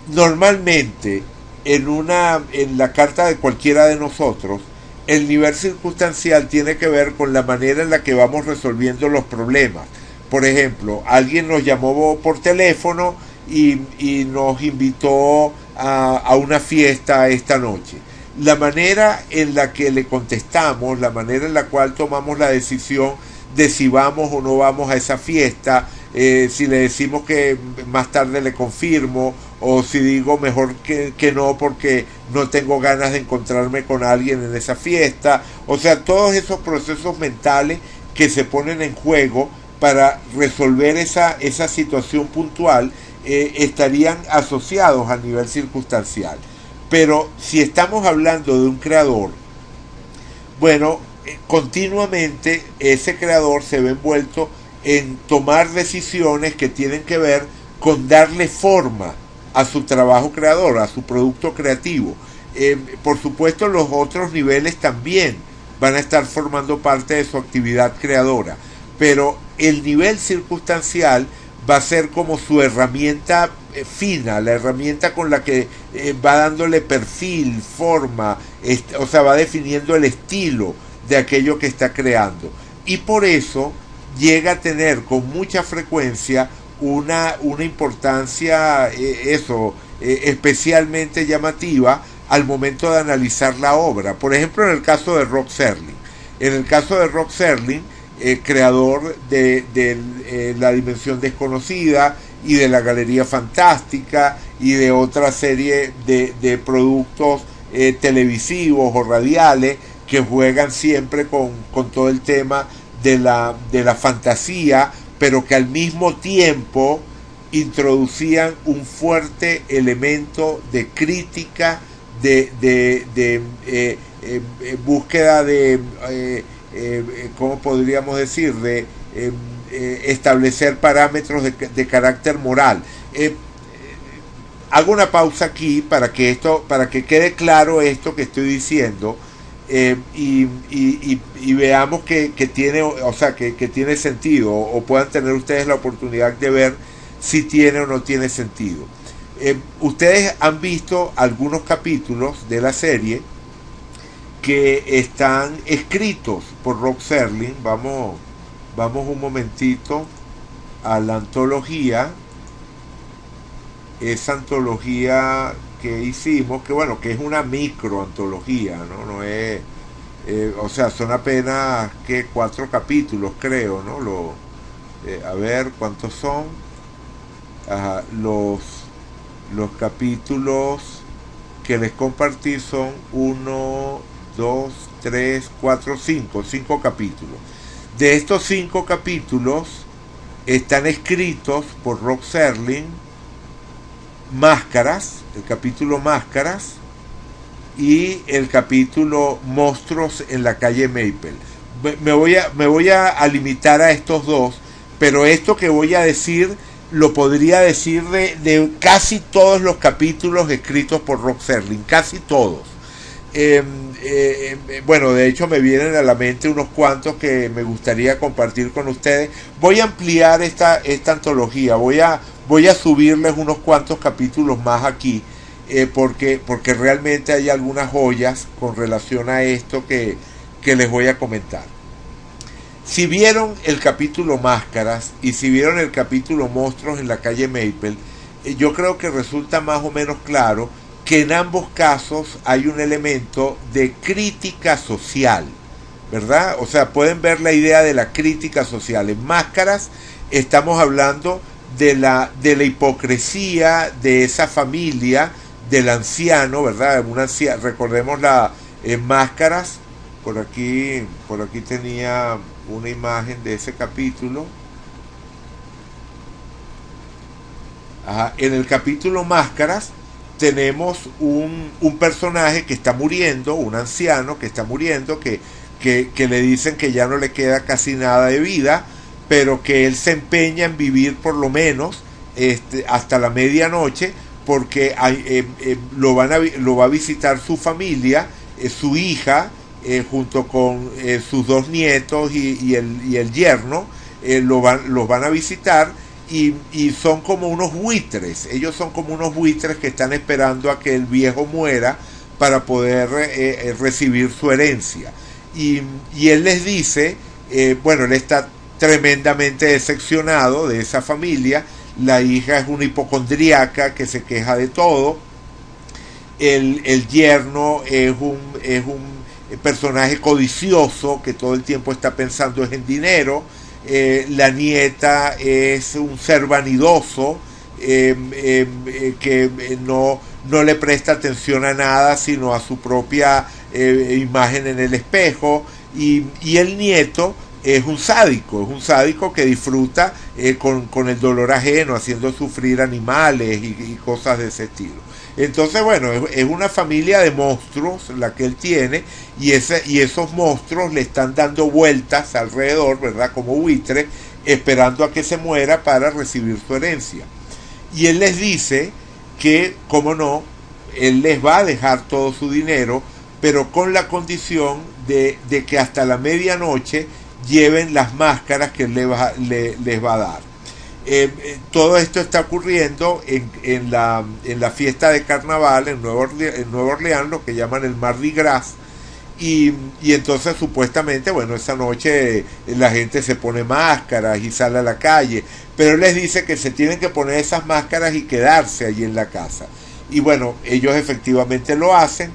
Normalmente en la carta de cualquiera de nosotros, el nivel circunstancial tiene que ver con la manera en la que vamos resolviendo los problemas. Por ejemplo, alguien nos llamó por teléfono y nos invitó a una fiesta esta noche. La manera en la que le contestamos, la manera en la cual tomamos la decisión de si vamos o no vamos a esa fiesta, si le decimos que más tarde le confirmo, o si digo mejor que no porque no tengo ganas de encontrarme con alguien en esa fiesta. O sea, todos esos procesos mentales que se ponen en juego para resolver esa situación puntual estarían asociados al nivel circunstancial. Pero si estamos hablando de un creador, bueno, continuamente ese creador se ve envuelto en tomar decisiones que tienen que ver con darle forma a su trabajo creador, a su producto creativo. Por supuesto, los otros niveles también van a estar formando parte de su actividad creadora, pero el nivel circunstancial va a ser como su herramienta fina, la herramienta con la que va dándole perfil, forma, o sea, va definiendo el estilo de aquello que está creando. Y por eso llega a tener con mucha frecuencia una importancia especialmente llamativa al momento de analizar la obra. Por ejemplo, en el caso de Rod Serling. En el caso de Rod Serling, creador de La Dimensión Desconocida y de la Galería Fantástica y de otra serie de productos televisivos o radiales que juegan siempre con todo el tema de la fantasía, pero que al mismo tiempo introducían un fuerte elemento de crítica, de búsqueda de, ¿cómo podríamos decir?, de establecer parámetros de carácter moral. Hago una pausa aquí para que quede claro esto que estoy diciendo. Y veamos que tiene, o sea, que tiene sentido, o puedan tener ustedes la oportunidad de ver si tiene o no tiene sentido. Ustedes han visto algunos capítulos de la serie que están escritos por Rod Serling. Vamos un momentito a la antología. Esa antología que hicimos, que bueno, que es una microantología, ¿no? No es, o sea, son apenas que 4 capítulos, creo, ¿no? A ver cuántos son. Ajá, los capítulos que les compartí son 5 capítulos. De estos 5 capítulos están escritos por Rod Serling. Máscaras, el capítulo Máscaras y el capítulo Monstruos en la calle Maple. Me voy a limitar a estos dos, pero esto que voy a decir lo podría decir de casi todos los capítulos escritos por Rod Serling, casi todos. Bueno, de hecho me vienen a la mente unos cuantos que me gustaría compartir con ustedes. Voy a ampliar esta antología, voy a subirles unos cuantos capítulos más aquí, porque realmente hay algunas joyas con relación a esto que les voy a comentar. Si vieron el capítulo Máscaras y si vieron el capítulo Monstruos en la calle Maple, yo creo que resulta más o menos claro que en ambos casos hay un elemento de crítica social, ¿verdad? O sea, pueden ver la idea de la crítica social. En Máscaras estamos hablando de la hipocresía de esa familia, del anciano, ¿verdad? Recordemos en Máscaras, por aquí tenía una imagen de ese capítulo. Ajá, en el capítulo Máscaras tenemos un personaje que está muriendo, un anciano que está muriendo, que le dicen que ya no le queda casi nada de vida, pero que él se empeña en vivir por lo menos hasta la medianoche, porque lo va a visitar su familia, su hija, junto con sus 2 nietos y el yerno, los van a visitar. Y son como unos buitres, ellos son como unos buitres que están esperando a que el viejo muera para poder recibir su herencia. Y él les dice, bueno, él está tremendamente decepcionado de esa familia. La hija es una hipocondriaca que se queja de todo. El yerno es un personaje codicioso que todo el tiempo está pensando en dinero. La nieta es un ser vanidoso, que no le presta atención a nada sino a su propia imagen en el espejo, y el nieto es un sádico que disfruta con el dolor ajeno, haciendo sufrir animales y cosas de ese estilo. Entonces, bueno, es una familia de monstruos la que él tiene, y esos monstruos le están dando vueltas alrededor, ¿verdad? Como buitres, esperando a que se muera para recibir su herencia. Y él les dice que, como no, él les va a dejar todo su dinero, pero con la condición de que hasta la medianoche lleven las máscaras que él les va a dar. Todo esto está ocurriendo en la fiesta de carnaval en Nueva Orleans, lo que llaman el Mardi Gras, y entonces supuestamente, bueno, esa noche la gente se pone máscaras y sale a la calle, pero él les dice que se tienen que poner esas máscaras y quedarse allí en la casa. Y bueno, ellos efectivamente lo hacen,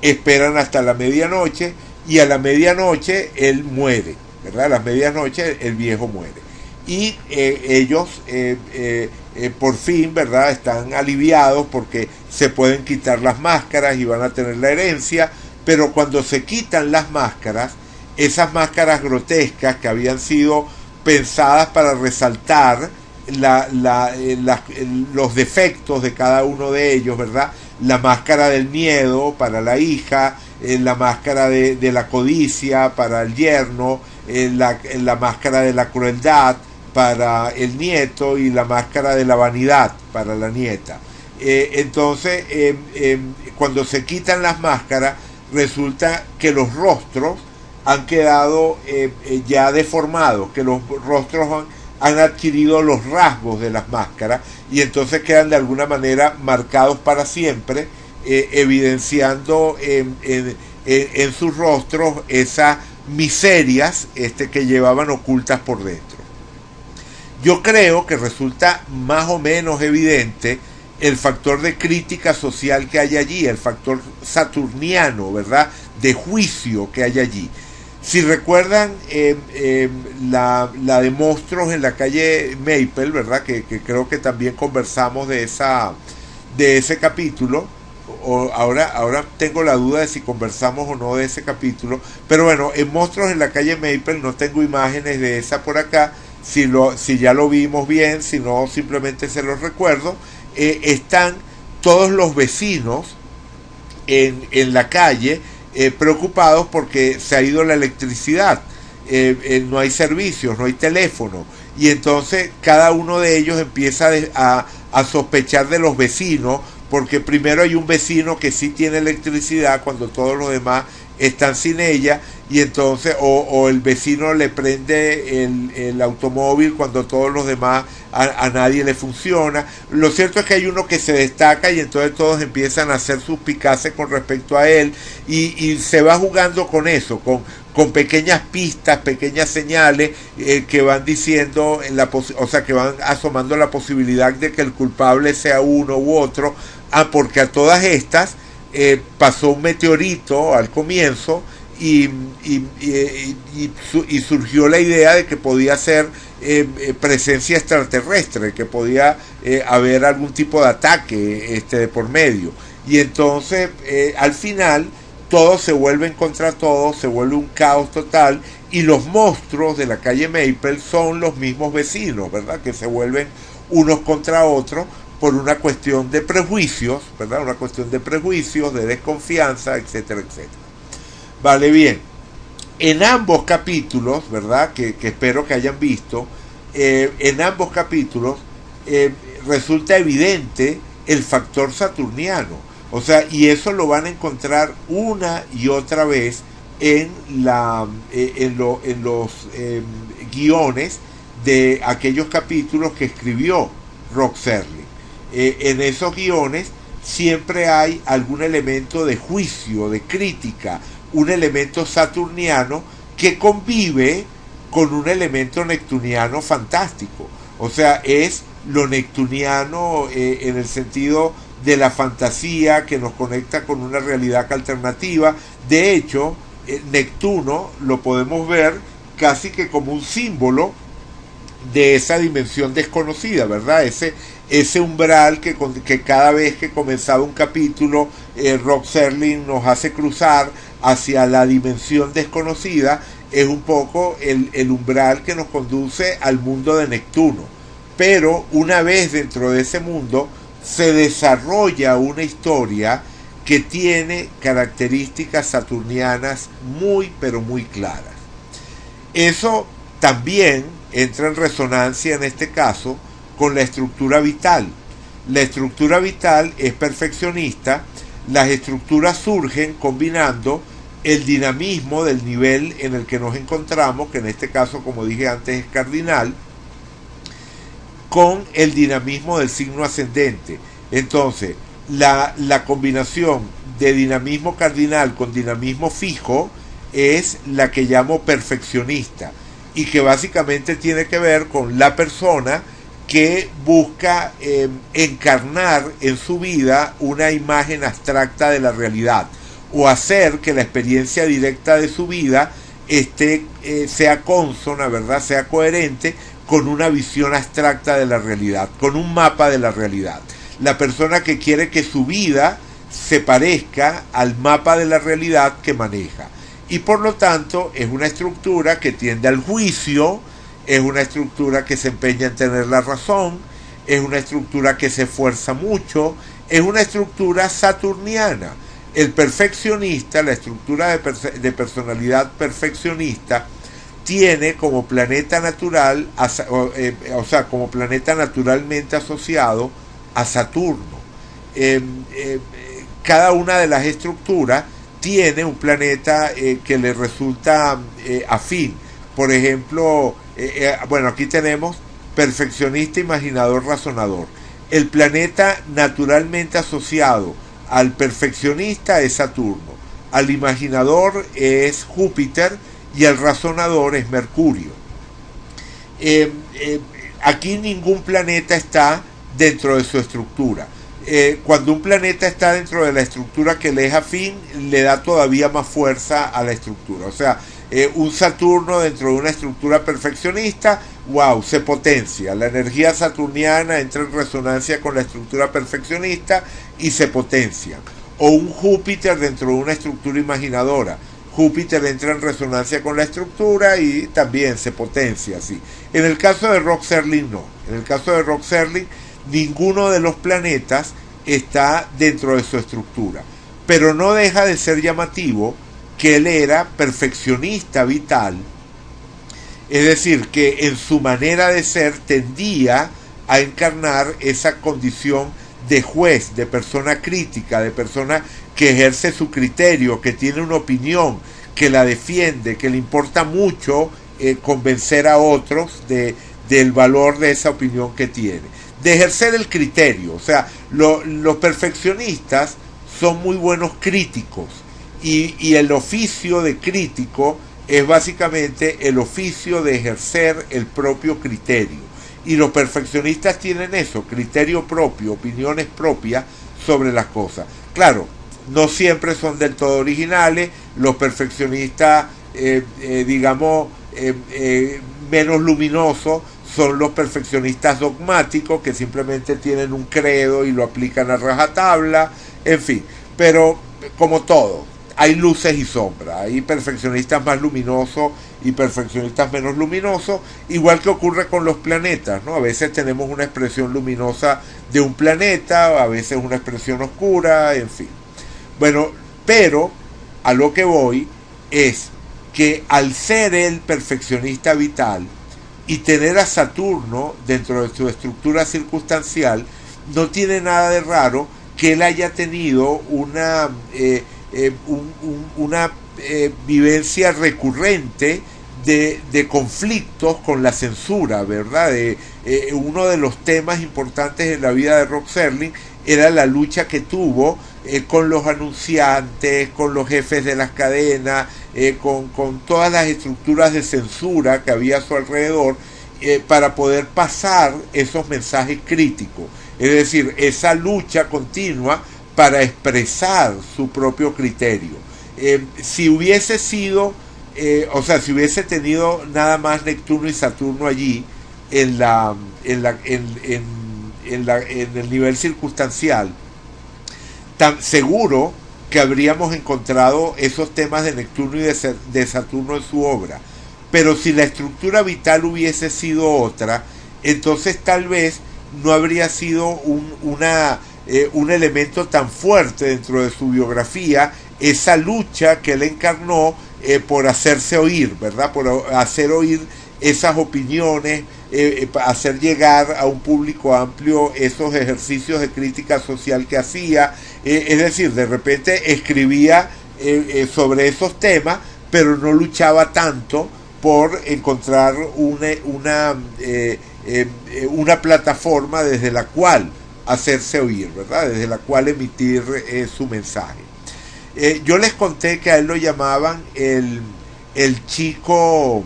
esperan hasta la medianoche, y a la medianoche él muere, ¿verdad? A la medianoche el viejo muere. Y ellos por fin, ¿verdad?, están aliviados porque se pueden quitar las máscaras y van a tener la herencia. Pero cuando se quitan las máscaras, esas máscaras grotescas que habían sido pensadas para resaltar los defectos de cada uno de ellos, ¿verdad? La máscara del miedo para la hija, la máscara de la codicia para el yerno, la máscara de la crueldad para el nieto, y la máscara de la vanidad para la nieta. Entonces, cuando se quitan las máscaras, resulta que los rostros han quedado ya deformados, que los rostros han adquirido los rasgos de las máscaras, y entonces quedan de alguna manera marcados para siempre, evidenciando en sus rostros esas miserias que llevaban ocultas por dentro. Yo creo que resulta más o menos evidente el factor de crítica social que hay allí, el factor saturniano, ¿verdad?, de juicio que hay allí. Si recuerdan la de monstruos en la calle Maple, ¿verdad?, que creo que también conversamos de ese capítulo. Ahora tengo la duda de si conversamos o no de ese capítulo, pero bueno, en Monstruos en la calle Maple no tengo imágenes de esa por acá, si ya lo vimos bien, si no simplemente se los recuerdo. Están todos los vecinos en la calle preocupados porque se ha ido la electricidad, no hay servicios, no hay teléfono, y entonces cada uno de ellos empieza a sospechar de los vecinos, porque primero hay un vecino que sí tiene electricidad cuando todos los demás están sin ella, y entonces o el vecino le prende el automóvil cuando todos los demás a nadie le funciona. Lo cierto es que hay uno que se destaca y entonces todos empiezan a hacer suspicaces con respecto a él, y se va jugando con eso, con pequeñas pistas, pequeñas señales que van diciendo, o sea, que van asomando la posibilidad de que el culpable sea uno u otro. Porque a todas estas pasó un meteorito al comienzo y surgió la idea de que podía ser presencia extraterrestre, que podía haber algún tipo de ataque de por medio. Y entonces al final todos se vuelven contra todos, se vuelve un caos total, y los monstruos de la calle Maple son los mismos vecinos, ¿verdad?, que se vuelven unos contra otros por una cuestión de prejuicios, ¿verdad?, una cuestión de prejuicios, de desconfianza, etcétera, etcétera. Vale, bien. En ambos capítulos, ¿verdad?, que espero que hayan visto, en ambos capítulos resulta evidente el factor saturniano. O sea, y eso lo van a encontrar una y otra vez en los guiones de aquellos capítulos que escribió Rod Serling. En esos guiones siempre hay algún elemento de juicio, de crítica, un elemento saturniano que convive con un elemento neptuniano fantástico. O sea, es lo neptuniano en el sentido de la fantasía que nos conecta con una realidad alternativa. De hecho, Neptuno lo podemos ver casi que como un símbolo de esa dimensión desconocida, ¿verdad? Ese umbral que cada vez que comenzaba un capítulo, Rod Serling nos hace cruzar hacia la dimensión desconocida, es un poco el umbral que nos conduce al mundo de Neptuno. Pero una vez dentro de ese mundo, se desarrolla una historia que tiene características saturnianas muy, pero muy claras. Eso también entra en resonancia en este caso con la estructura vital. La estructura vital es perfeccionista. Las estructuras surgen combinando el dinamismo del nivel en el que nos encontramos, que en este caso, como dije antes, es cardinal, con el dinamismo del signo ascendente. Entonces, la combinación de dinamismo cardinal con dinamismo fijo es la que llamo perfeccionista, y que básicamente tiene que ver con la persona que busca encarnar en su vida una imagen abstracta de la realidad, o hacer que la experiencia directa de su vida sea consona, ¿verdad?, sea coherente con una visión abstracta de la realidad, con un mapa de la realidad. La persona que quiere que su vida se parezca al mapa de la realidad que maneja. Y por lo tanto es una estructura que tiende al juicio, es una estructura que se empeña en tener la razón, es una estructura que se esfuerza mucho, es una estructura saturniana. El perfeccionista, la estructura de personalidad perfeccionista, tiene como planeta natural, o sea, como planeta naturalmente asociado a Saturno. Cada una de las estructuras tiene un planeta que le resulta afín. Por ejemplo, bueno, aquí tenemos perfeccionista, imaginador, razonador. El planeta naturalmente asociado al perfeccionista es Saturno, al imaginador es Júpiter y el razonador es Mercurio. Aquí ningún planeta está dentro de su estructura. cuando un planeta está dentro de la estructura que le es afín, le da todavía más fuerza a la estructura. O sea, un Saturno dentro de una estructura perfeccionista, wow, se potencia. La energía saturniana entra en resonancia con la estructura perfeccionista y se potencia. O un Júpiter dentro de una estructura imaginadora. Júpiter entra en resonancia con la estructura y también se potencia así. En el caso de Rod Serling no. En el caso de Rod Serling, ninguno de los planetas está dentro de su estructura. Pero no deja de ser llamativo que él era perfeccionista vital, es decir, que en su manera de ser tendía a encarnar esa condición de juez, de persona crítica, de persona que ejerce su criterio, que tiene una opinión, que la defiende, que le importa mucho convencer a otros del valor de esa opinión que tiene, de ejercer el criterio. O sea, los perfeccionistas son muy buenos críticos, y el oficio de crítico es básicamente el oficio de ejercer el propio criterio. Y los perfeccionistas tienen eso, criterio propio, opiniones propias sobre las cosas. Claro, no siempre son del todo originales. Los perfeccionistas, menos luminosos son los perfeccionistas dogmáticos, que simplemente tienen un credo y lo aplican a rajatabla, en fin. Pero como todo, hay luces y sombras, hay perfeccionistas más luminosos y perfeccionistas menos luminosos, igual que ocurre con los planetas, ¿no? A veces tenemos una expresión luminosa de un planeta, a veces una expresión oscura, en fin. Bueno, pero a lo que voy es que al ser el perfeccionista vital y tener a Saturno dentro de su estructura circunstancial, no tiene nada de raro que él haya tenido una vivencia recurrente de conflictos con la censura, ¿verdad? Uno de los temas importantes en la vida de Rod Serling era la lucha que tuvo con los anunciantes, con los jefes de las cadenas, con todas las estructuras de censura que había a su alrededor, para poder pasar esos mensajes críticos. Es decir, esa lucha continua para expresar su propio criterio. Si hubiese sido, si hubiese tenido nada más Neptuno y Saturno allí en el nivel circunstancial, tan seguro que habríamos encontrado esos temas de Neptuno y de Saturno en su obra. Pero si la estructura vital hubiese sido otra, entonces tal vez no habría sido un elemento tan fuerte dentro de su biografía, esa lucha que él encarnó por hacerse oír, ¿verdad? Por hacer oír esas opiniones, hacer llegar a un público amplio esos ejercicios de crítica social que hacía. Es decir, de repente escribía sobre esos temas, pero no luchaba tanto por encontrar una plataforma desde la cual hacerse oír, ¿verdad? Desde la cual emitir su mensaje. Yo les conté que a él lo llamaban el chico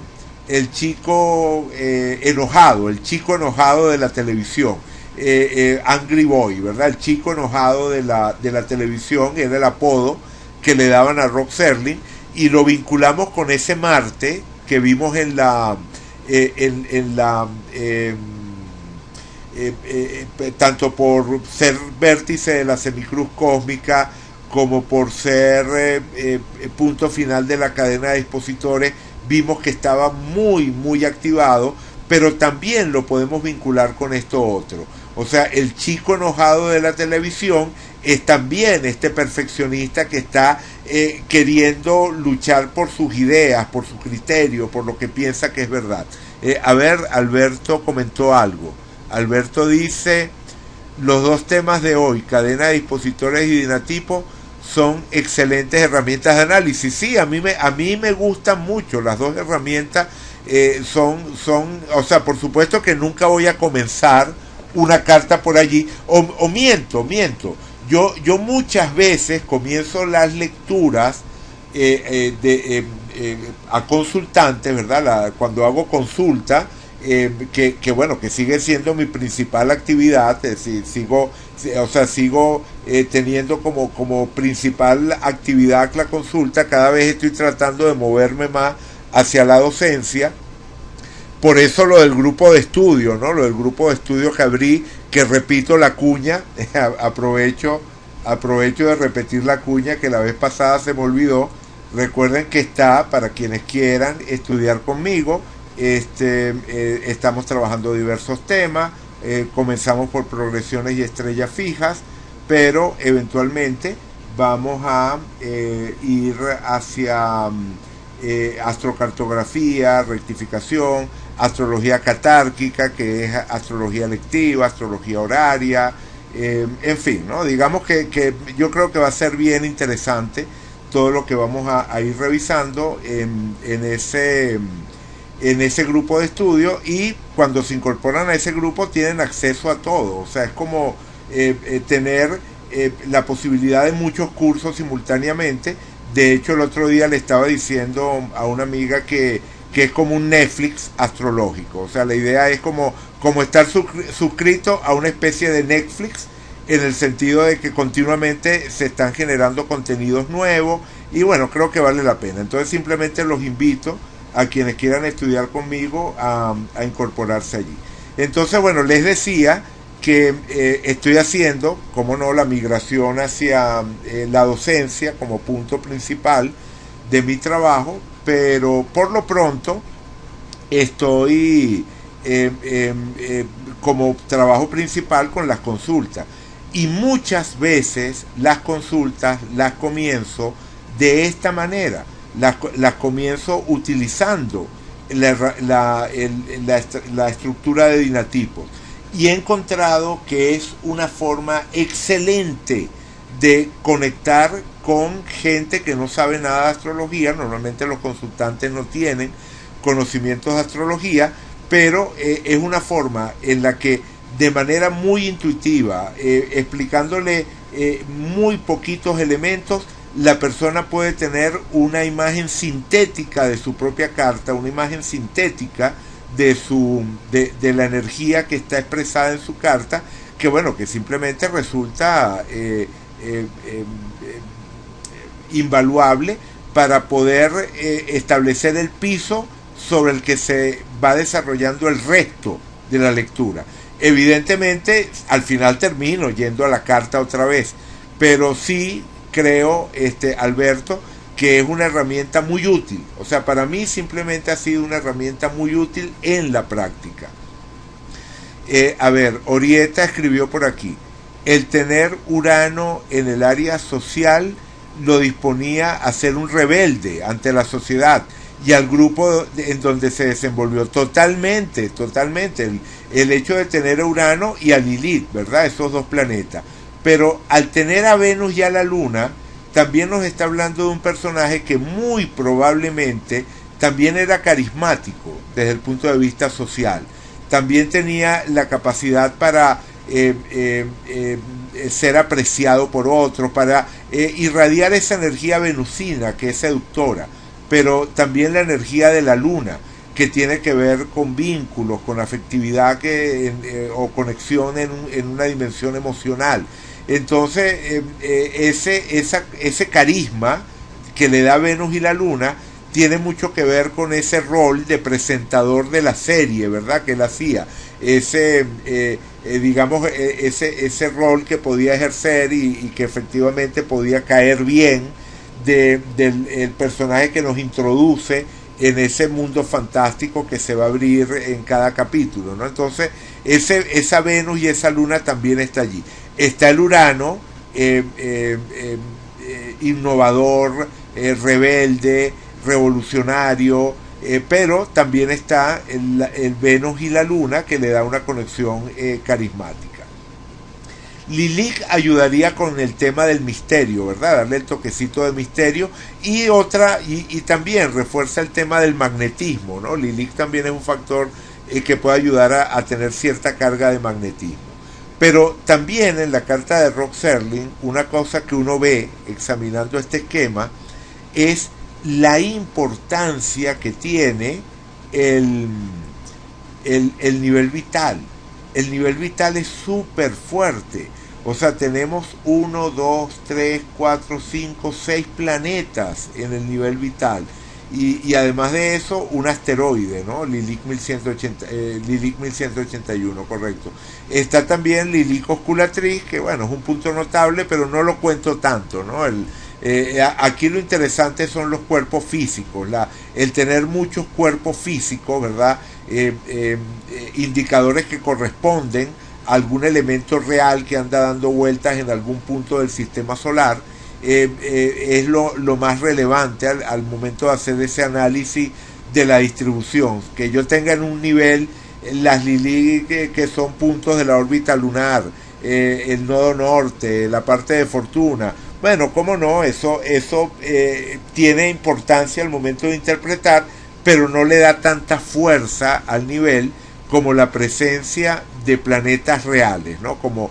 enojado, el chico enojado de la televisión, Angry Boy, ¿verdad? El chico enojado de la televisión era el apodo que le daban a Rod Serling, y lo vinculamos con ese Marte que vimos tanto por ser vértice de la semicruz cósmica como por ser punto final de la cadena de expositores. Vimos que estaba muy activado, pero también lo podemos vincular con esto otro. O sea, el chico enojado de la televisión es también este perfeccionista que está queriendo luchar por sus ideas, por su criterio, por lo que piensa que es verdad. Alberto comentó algo. Alberto dice: los dos temas de hoy, cadena de expositores y dinatipo, son excelentes herramientas de análisis. Sí, a mí me gustan mucho las dos herramientas. O sea, por supuesto que nunca voy a comenzar una carta por allí, o miento. Yo muchas veces comienzo las lecturas a consultantes, ¿verdad? Cuando hago consulta, bueno, que sigue siendo mi principal actividad, es decir, sigo teniendo como principal actividad la consulta. Cada vez estoy tratando de moverme más hacia la docencia. Por eso lo del grupo de estudio, ¿no? Lo del grupo de estudio que abrí, que repito la cuña, aprovecho de repetir la cuña que la vez pasada se me olvidó. Recuerden que está para quienes quieran estudiar conmigo. Estamos trabajando diversos temas. Comenzamos por progresiones y estrellas fijas, pero eventualmente vamos a ir hacia astrocartografía, rectificación, astrología catárquica, que es astrología lectiva, astrología horaria, en fin, ¿no? Digamos que yo creo que va a ser bien interesante todo lo que vamos a ir revisando en ese grupo de estudio, y cuando se incorporan a ese grupo tienen acceso a todo. O sea, es como tener la posibilidad de muchos cursos simultáneamente. De hecho, el otro día le estaba diciendo a una amiga que es como un Netflix astrológico. O sea, la idea es como estar suscrito a una especie de Netflix, en el sentido de que continuamente se están generando contenidos nuevos, y bueno, creo que vale la pena. Entonces simplemente los invito a quienes quieran estudiar conmigo a incorporarse allí. Entonces, bueno, les decía que estoy haciendo, como no, la migración hacia la docencia como punto principal de mi trabajo, pero por lo pronto estoy como trabajo principal con las consultas, y muchas veces las consultas las comienzo de esta manera. Las comienzo utilizando la estructura de dinatipos, y he encontrado que es una forma excelente de conectar con gente que no sabe nada de astrología. Normalmente los consultantes no tienen conocimientos de astrología, pero es una forma en la que de manera muy intuitiva, explicándole muy poquitos elementos, la persona puede tener una imagen sintética de su propia carta, una imagen sintética de la energía que está expresada en su carta, que bueno, que simplemente resulta invaluable para poder establecer el piso sobre el que se va desarrollando el resto de la lectura. Evidentemente, al final termino yendo a la carta otra vez, pero sí creo, Alberto, que es una herramienta muy útil. O sea, para mí simplemente ha sido una herramienta muy útil en la práctica. A ver, Orieta escribió por aquí: el tener Urano en el área social lo disponía a ser un rebelde ante la sociedad y al grupo en donde se desenvolvió. Totalmente, totalmente. El hecho de tener a Urano y a Lilith, ¿verdad? Esos dos planetas. Pero al tener a Venus y a la Luna, también nos está hablando de un personaje que muy probablemente también era carismático desde el punto de vista social. También tenía la capacidad para ser apreciado por otros, para irradiar esa energía venusina que es seductora, pero también la energía de la Luna, que tiene que ver con vínculos, con afectividad o conexión en una dimensión emocional. Entonces, ese carisma que le da Venus y la Luna tiene mucho que ver con ese rol de presentador de la serie, ¿verdad? Que él hacía. Ese rol que podía ejercer y que efectivamente podía caer bien del personaje que nos introduce en ese mundo fantástico que se va a abrir en cada capítulo, ¿no? Entonces, esa Venus y esa Luna también está allí. Está el Urano, innovador, rebelde, revolucionario, pero también está el Venus y la Luna, que le da una conexión carismática. Lilith ayudaría con el tema del misterio, ¿verdad? Darle el toquecito de misterio, y también refuerza el tema del magnetismo, ¿no? Lilith también es un factor que puede ayudar a tener cierta carga de magnetismo. Pero también en la carta de Rod Serling, una cosa que uno ve examinando este esquema es la importancia que tiene el nivel vital. El nivel vital es súper fuerte. O sea, tenemos 6 planetas en el nivel vital. Y además de eso, un asteroide, ¿no? Lilith 1180, Lilith 1181, correcto. Está también Lilith Osculatriz, que bueno, es un punto notable, pero no lo cuento tanto, ¿no? Aquí lo interesante son los cuerpos físicos, el tener muchos cuerpos físicos, ¿verdad? Indicadores que corresponden a algún elemento real que anda dando vueltas en algún punto del sistema solar. Es lo más relevante al momento de hacer ese análisis de la distribución, que yo tenga en un nivel las Lilith que son puntos de la órbita lunar, el nodo norte, la parte de Fortuna. Bueno, cómo no, eso tiene importancia al momento de interpretar, pero no le da tanta fuerza al nivel como la presencia de planetas reales, ¿no? Como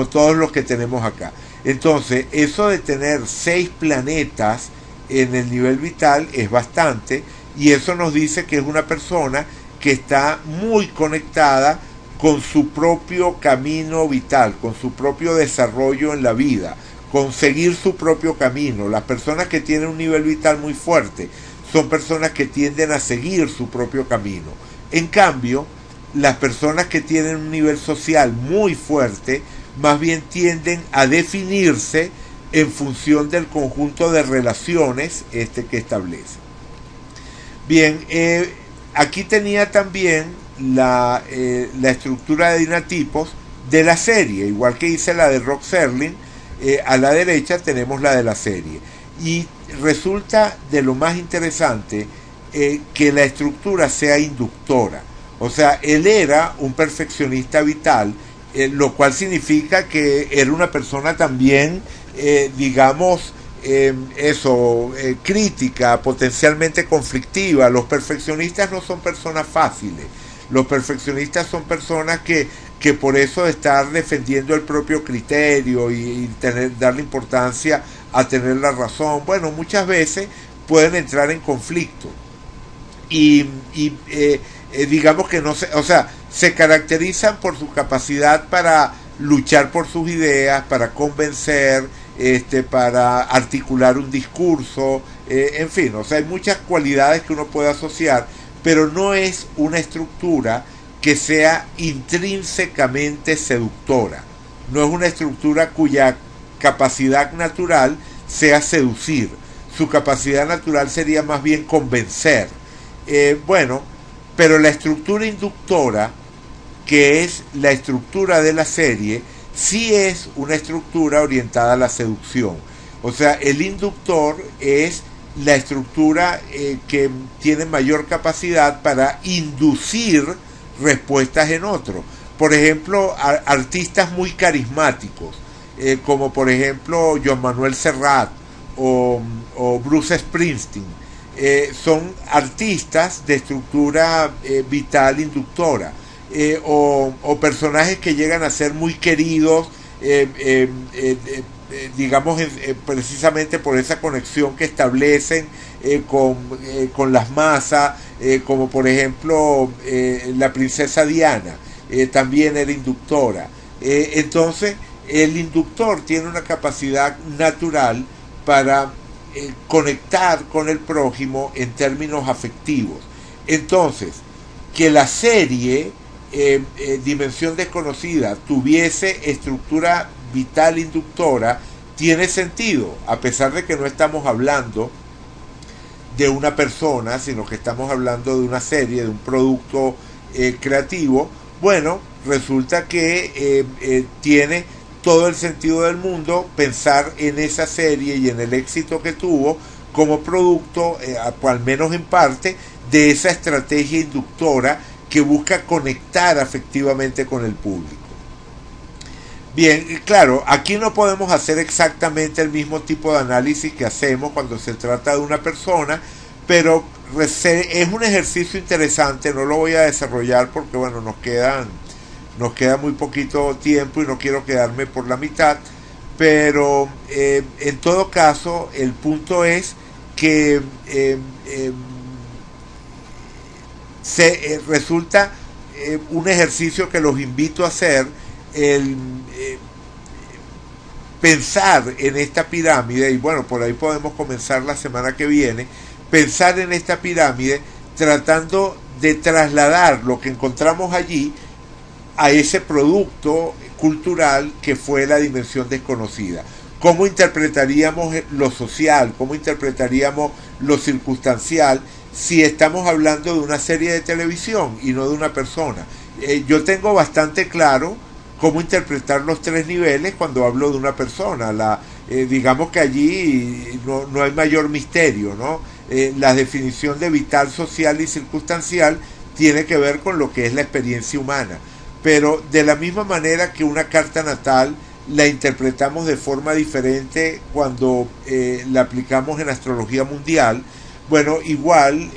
todos los que tenemos acá. Entonces, eso de tener 6 planetas en el nivel vital es bastante, y eso nos dice que es una persona que está muy conectada con su propio camino vital, con su propio desarrollo en la vida, con seguir su propio camino. Las personas que tienen un nivel vital muy fuerte son personas que tienden a seguir su propio camino. En cambio, las personas que tienen un nivel social muy fuerte más bien tienden a definirse en función del conjunto de relaciones que establecen. Bien, aquí tenía también la estructura de dinatipos de la serie, igual que hice la de Rod Serling. A la derecha tenemos la de la serie, y resulta de lo más interesante que la estructura sea inductora. O sea, él era un perfeccionista vital, lo cual significa que era una persona también, digamos, crítica, potencialmente conflictiva. Los perfeccionistas no son personas fáciles. Los perfeccionistas son personas que por eso de estar defendiendo el propio criterio y darle importancia a tener la razón, bueno, muchas veces pueden entrar en conflicto. Digamos que no se, o sea, se caracterizan por su capacidad para luchar por sus ideas, para convencer, para articular un discurso, en fin, o sea, hay muchas cualidades que uno puede asociar, pero no es una estructura que sea intrínsecamente seductora. No es una estructura cuya capacidad natural sea seducir. Su capacidad natural sería más bien convencer. Bueno, pero la estructura inductora, que es la estructura de la serie, sí es una estructura orientada a la seducción. O sea, el inductor es la estructura que tiene mayor capacidad para inducir respuestas en otro. Por ejemplo, artistas muy carismáticos, como por ejemplo Joan Manuel Serrat o Bruce Springsteen, son artistas de estructura vital inductora, o personajes que llegan a ser muy queridos, digamos, precisamente por esa conexión que establecen con las masas, como por ejemplo la princesa Diana, también era inductora. Entonces, el inductor tiene una capacidad natural para conectar con el prójimo en términos afectivos. Entonces, que la serie Dimensión Desconocida tuviese estructura vital inductora tiene sentido, a pesar de que no estamos hablando de una persona, sino que estamos hablando de una serie, de un producto creativo. Bueno, resulta que tiene todo el sentido del mundo pensar en esa serie y en el éxito que tuvo como producto, al menos en parte, de esa estrategia inductora que busca conectar afectivamente con el público. Bien, claro, aquí no podemos hacer exactamente el mismo tipo de análisis que hacemos cuando se trata de una persona, pero es un ejercicio interesante. No lo voy a desarrollar porque bueno, nos queda muy poquito tiempo y no quiero quedarme por la mitad, pero en todo caso el punto es que resulta un ejercicio que los invito a hacer, el pensar en esta pirámide, y bueno, por ahí podemos comenzar la semana que viene, pensar en esta pirámide tratando de trasladar lo que encontramos allí a ese producto cultural que fue la dimensión desconocida. ¿Cómo interpretaríamos lo social? ¿Cómo interpretaríamos lo circunstancial si estamos hablando de una serie de televisión y no de una persona? Yo tengo bastante claro cómo interpretar los tres niveles cuando hablo de una persona. Digamos que allí no hay mayor misterio, ¿no? La definición de vital, social y circunstancial tiene que ver con lo que es la experiencia humana. Pero de la misma manera que una carta natal la interpretamos de forma diferente cuando la aplicamos en astrología mundial, bueno, igual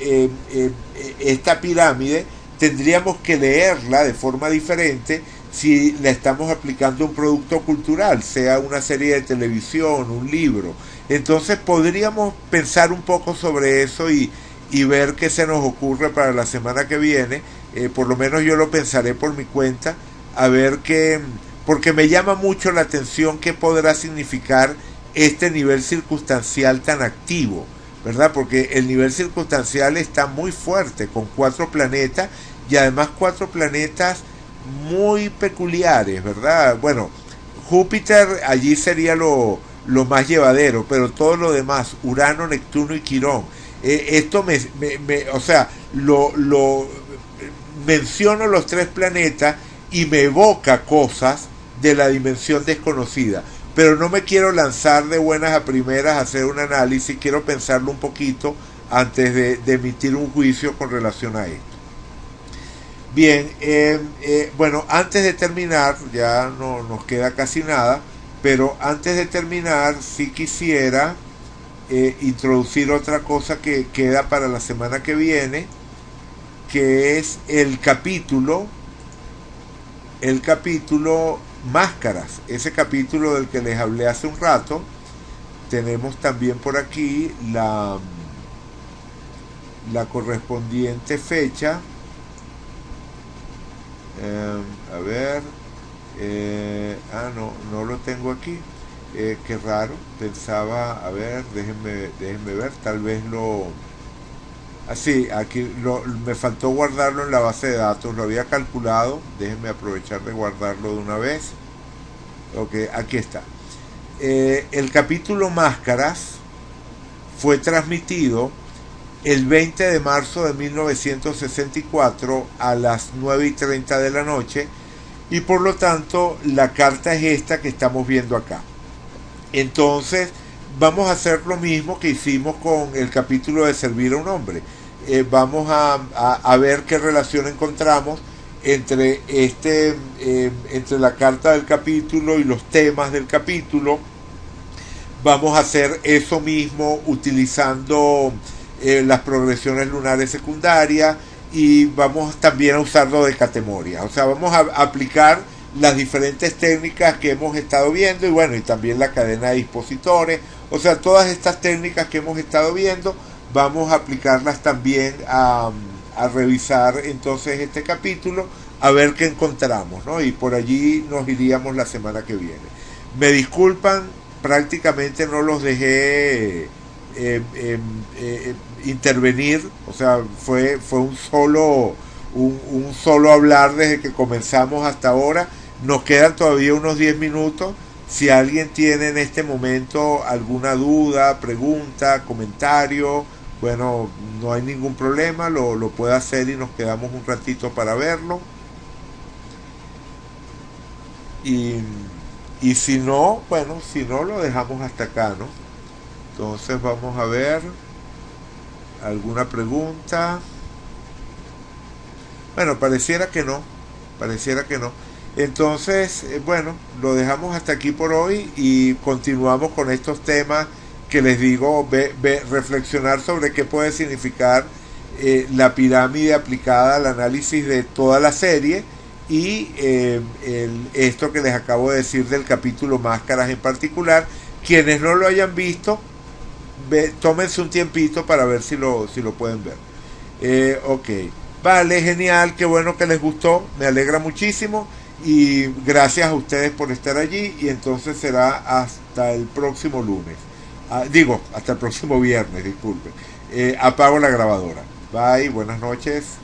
esta pirámide tendríamos que leerla de forma diferente si la estamos aplicando a un producto cultural, sea una serie de televisión, un libro. Entonces podríamos pensar un poco sobre eso y ver qué se nos ocurre para la semana que viene. Por lo menos yo lo pensaré por mi cuenta, a ver qué, porque me llama mucho la atención qué podrá significar este nivel circunstancial tan activo, ¿verdad? Porque el nivel circunstancial está muy fuerte, con 4 planetas, y además 4 planetas muy peculiares, ¿verdad? Bueno, Júpiter allí sería lo más llevadero, pero todo lo demás, Urano, Neptuno y Quirón, esto o sea, menciono los 3 planetas y me evoca cosas de la dimensión desconocida, pero no me quiero lanzar de buenas a primeras a hacer un análisis, quiero pensarlo un poquito antes de emitir un juicio con relación a esto. Bien, bueno, antes de terminar, ya no nos queda casi nada, pero antes de terminar sí quisiera introducir otra cosa que queda para la semana que viene, que es el capítulo Máscaras, ese capítulo del que les hablé hace un rato. Tenemos también por aquí la correspondiente fecha. A ver, no lo tengo aquí. Qué raro, pensaba, a ver, déjenme ver, tal vez así, aquí me faltó guardarlo en la base de datos, lo había calculado, déjenme aprovechar de guardarlo de una vez. Ok, aquí está. El capítulo Máscaras fue transmitido el 20 de marzo de 1964 a las 9:30 de la noche, y por lo tanto la carta es esta que estamos viendo acá. Entonces vamos a hacer lo mismo que hicimos con el capítulo de Servir a un hombre. Vamos a ver qué relación encontramos entre entre la carta del capítulo y los temas del capítulo. Vamos a hacer eso mismo utilizando las progresiones lunares secundarias, y vamos también a usarlo de categoría. O sea, vamos a aplicar las diferentes técnicas que hemos estado viendo, y bueno, y también la cadena de dispositores. O sea, todas estas técnicas que hemos estado viendo, vamos a aplicarlas también a revisar entonces este capítulo, a ver qué encontramos, ¿no? Y por allí nos iríamos la semana que viene. Me disculpan, prácticamente no los dejé intervenir, o sea, fue un solo hablar desde que comenzamos hasta ahora. Nos quedan todavía unos 10 minutos. Si alguien tiene en este momento alguna duda, pregunta, comentario, bueno, no hay ningún problema, lo puede hacer y nos quedamos un ratito para verlo. Y si no, bueno, si no, lo dejamos hasta acá, ¿no? Entonces vamos a ver alguna pregunta. Bueno, pareciera que no. Entonces, bueno, lo dejamos hasta aquí por hoy y continuamos con estos temas que les digo, reflexionar sobre qué puede significar la pirámide aplicada al análisis de toda la serie, y esto que les acabo de decir del capítulo Máscaras en particular. Quienes no lo hayan visto, tómense un tiempito para ver si lo pueden ver. Ok. Vale, genial, qué bueno que les gustó, me alegra muchísimo y gracias a ustedes por estar allí y entonces será hasta el próximo lunes. Digo, hasta el próximo viernes, disculpen. Apago la grabadora. Bye, buenas noches.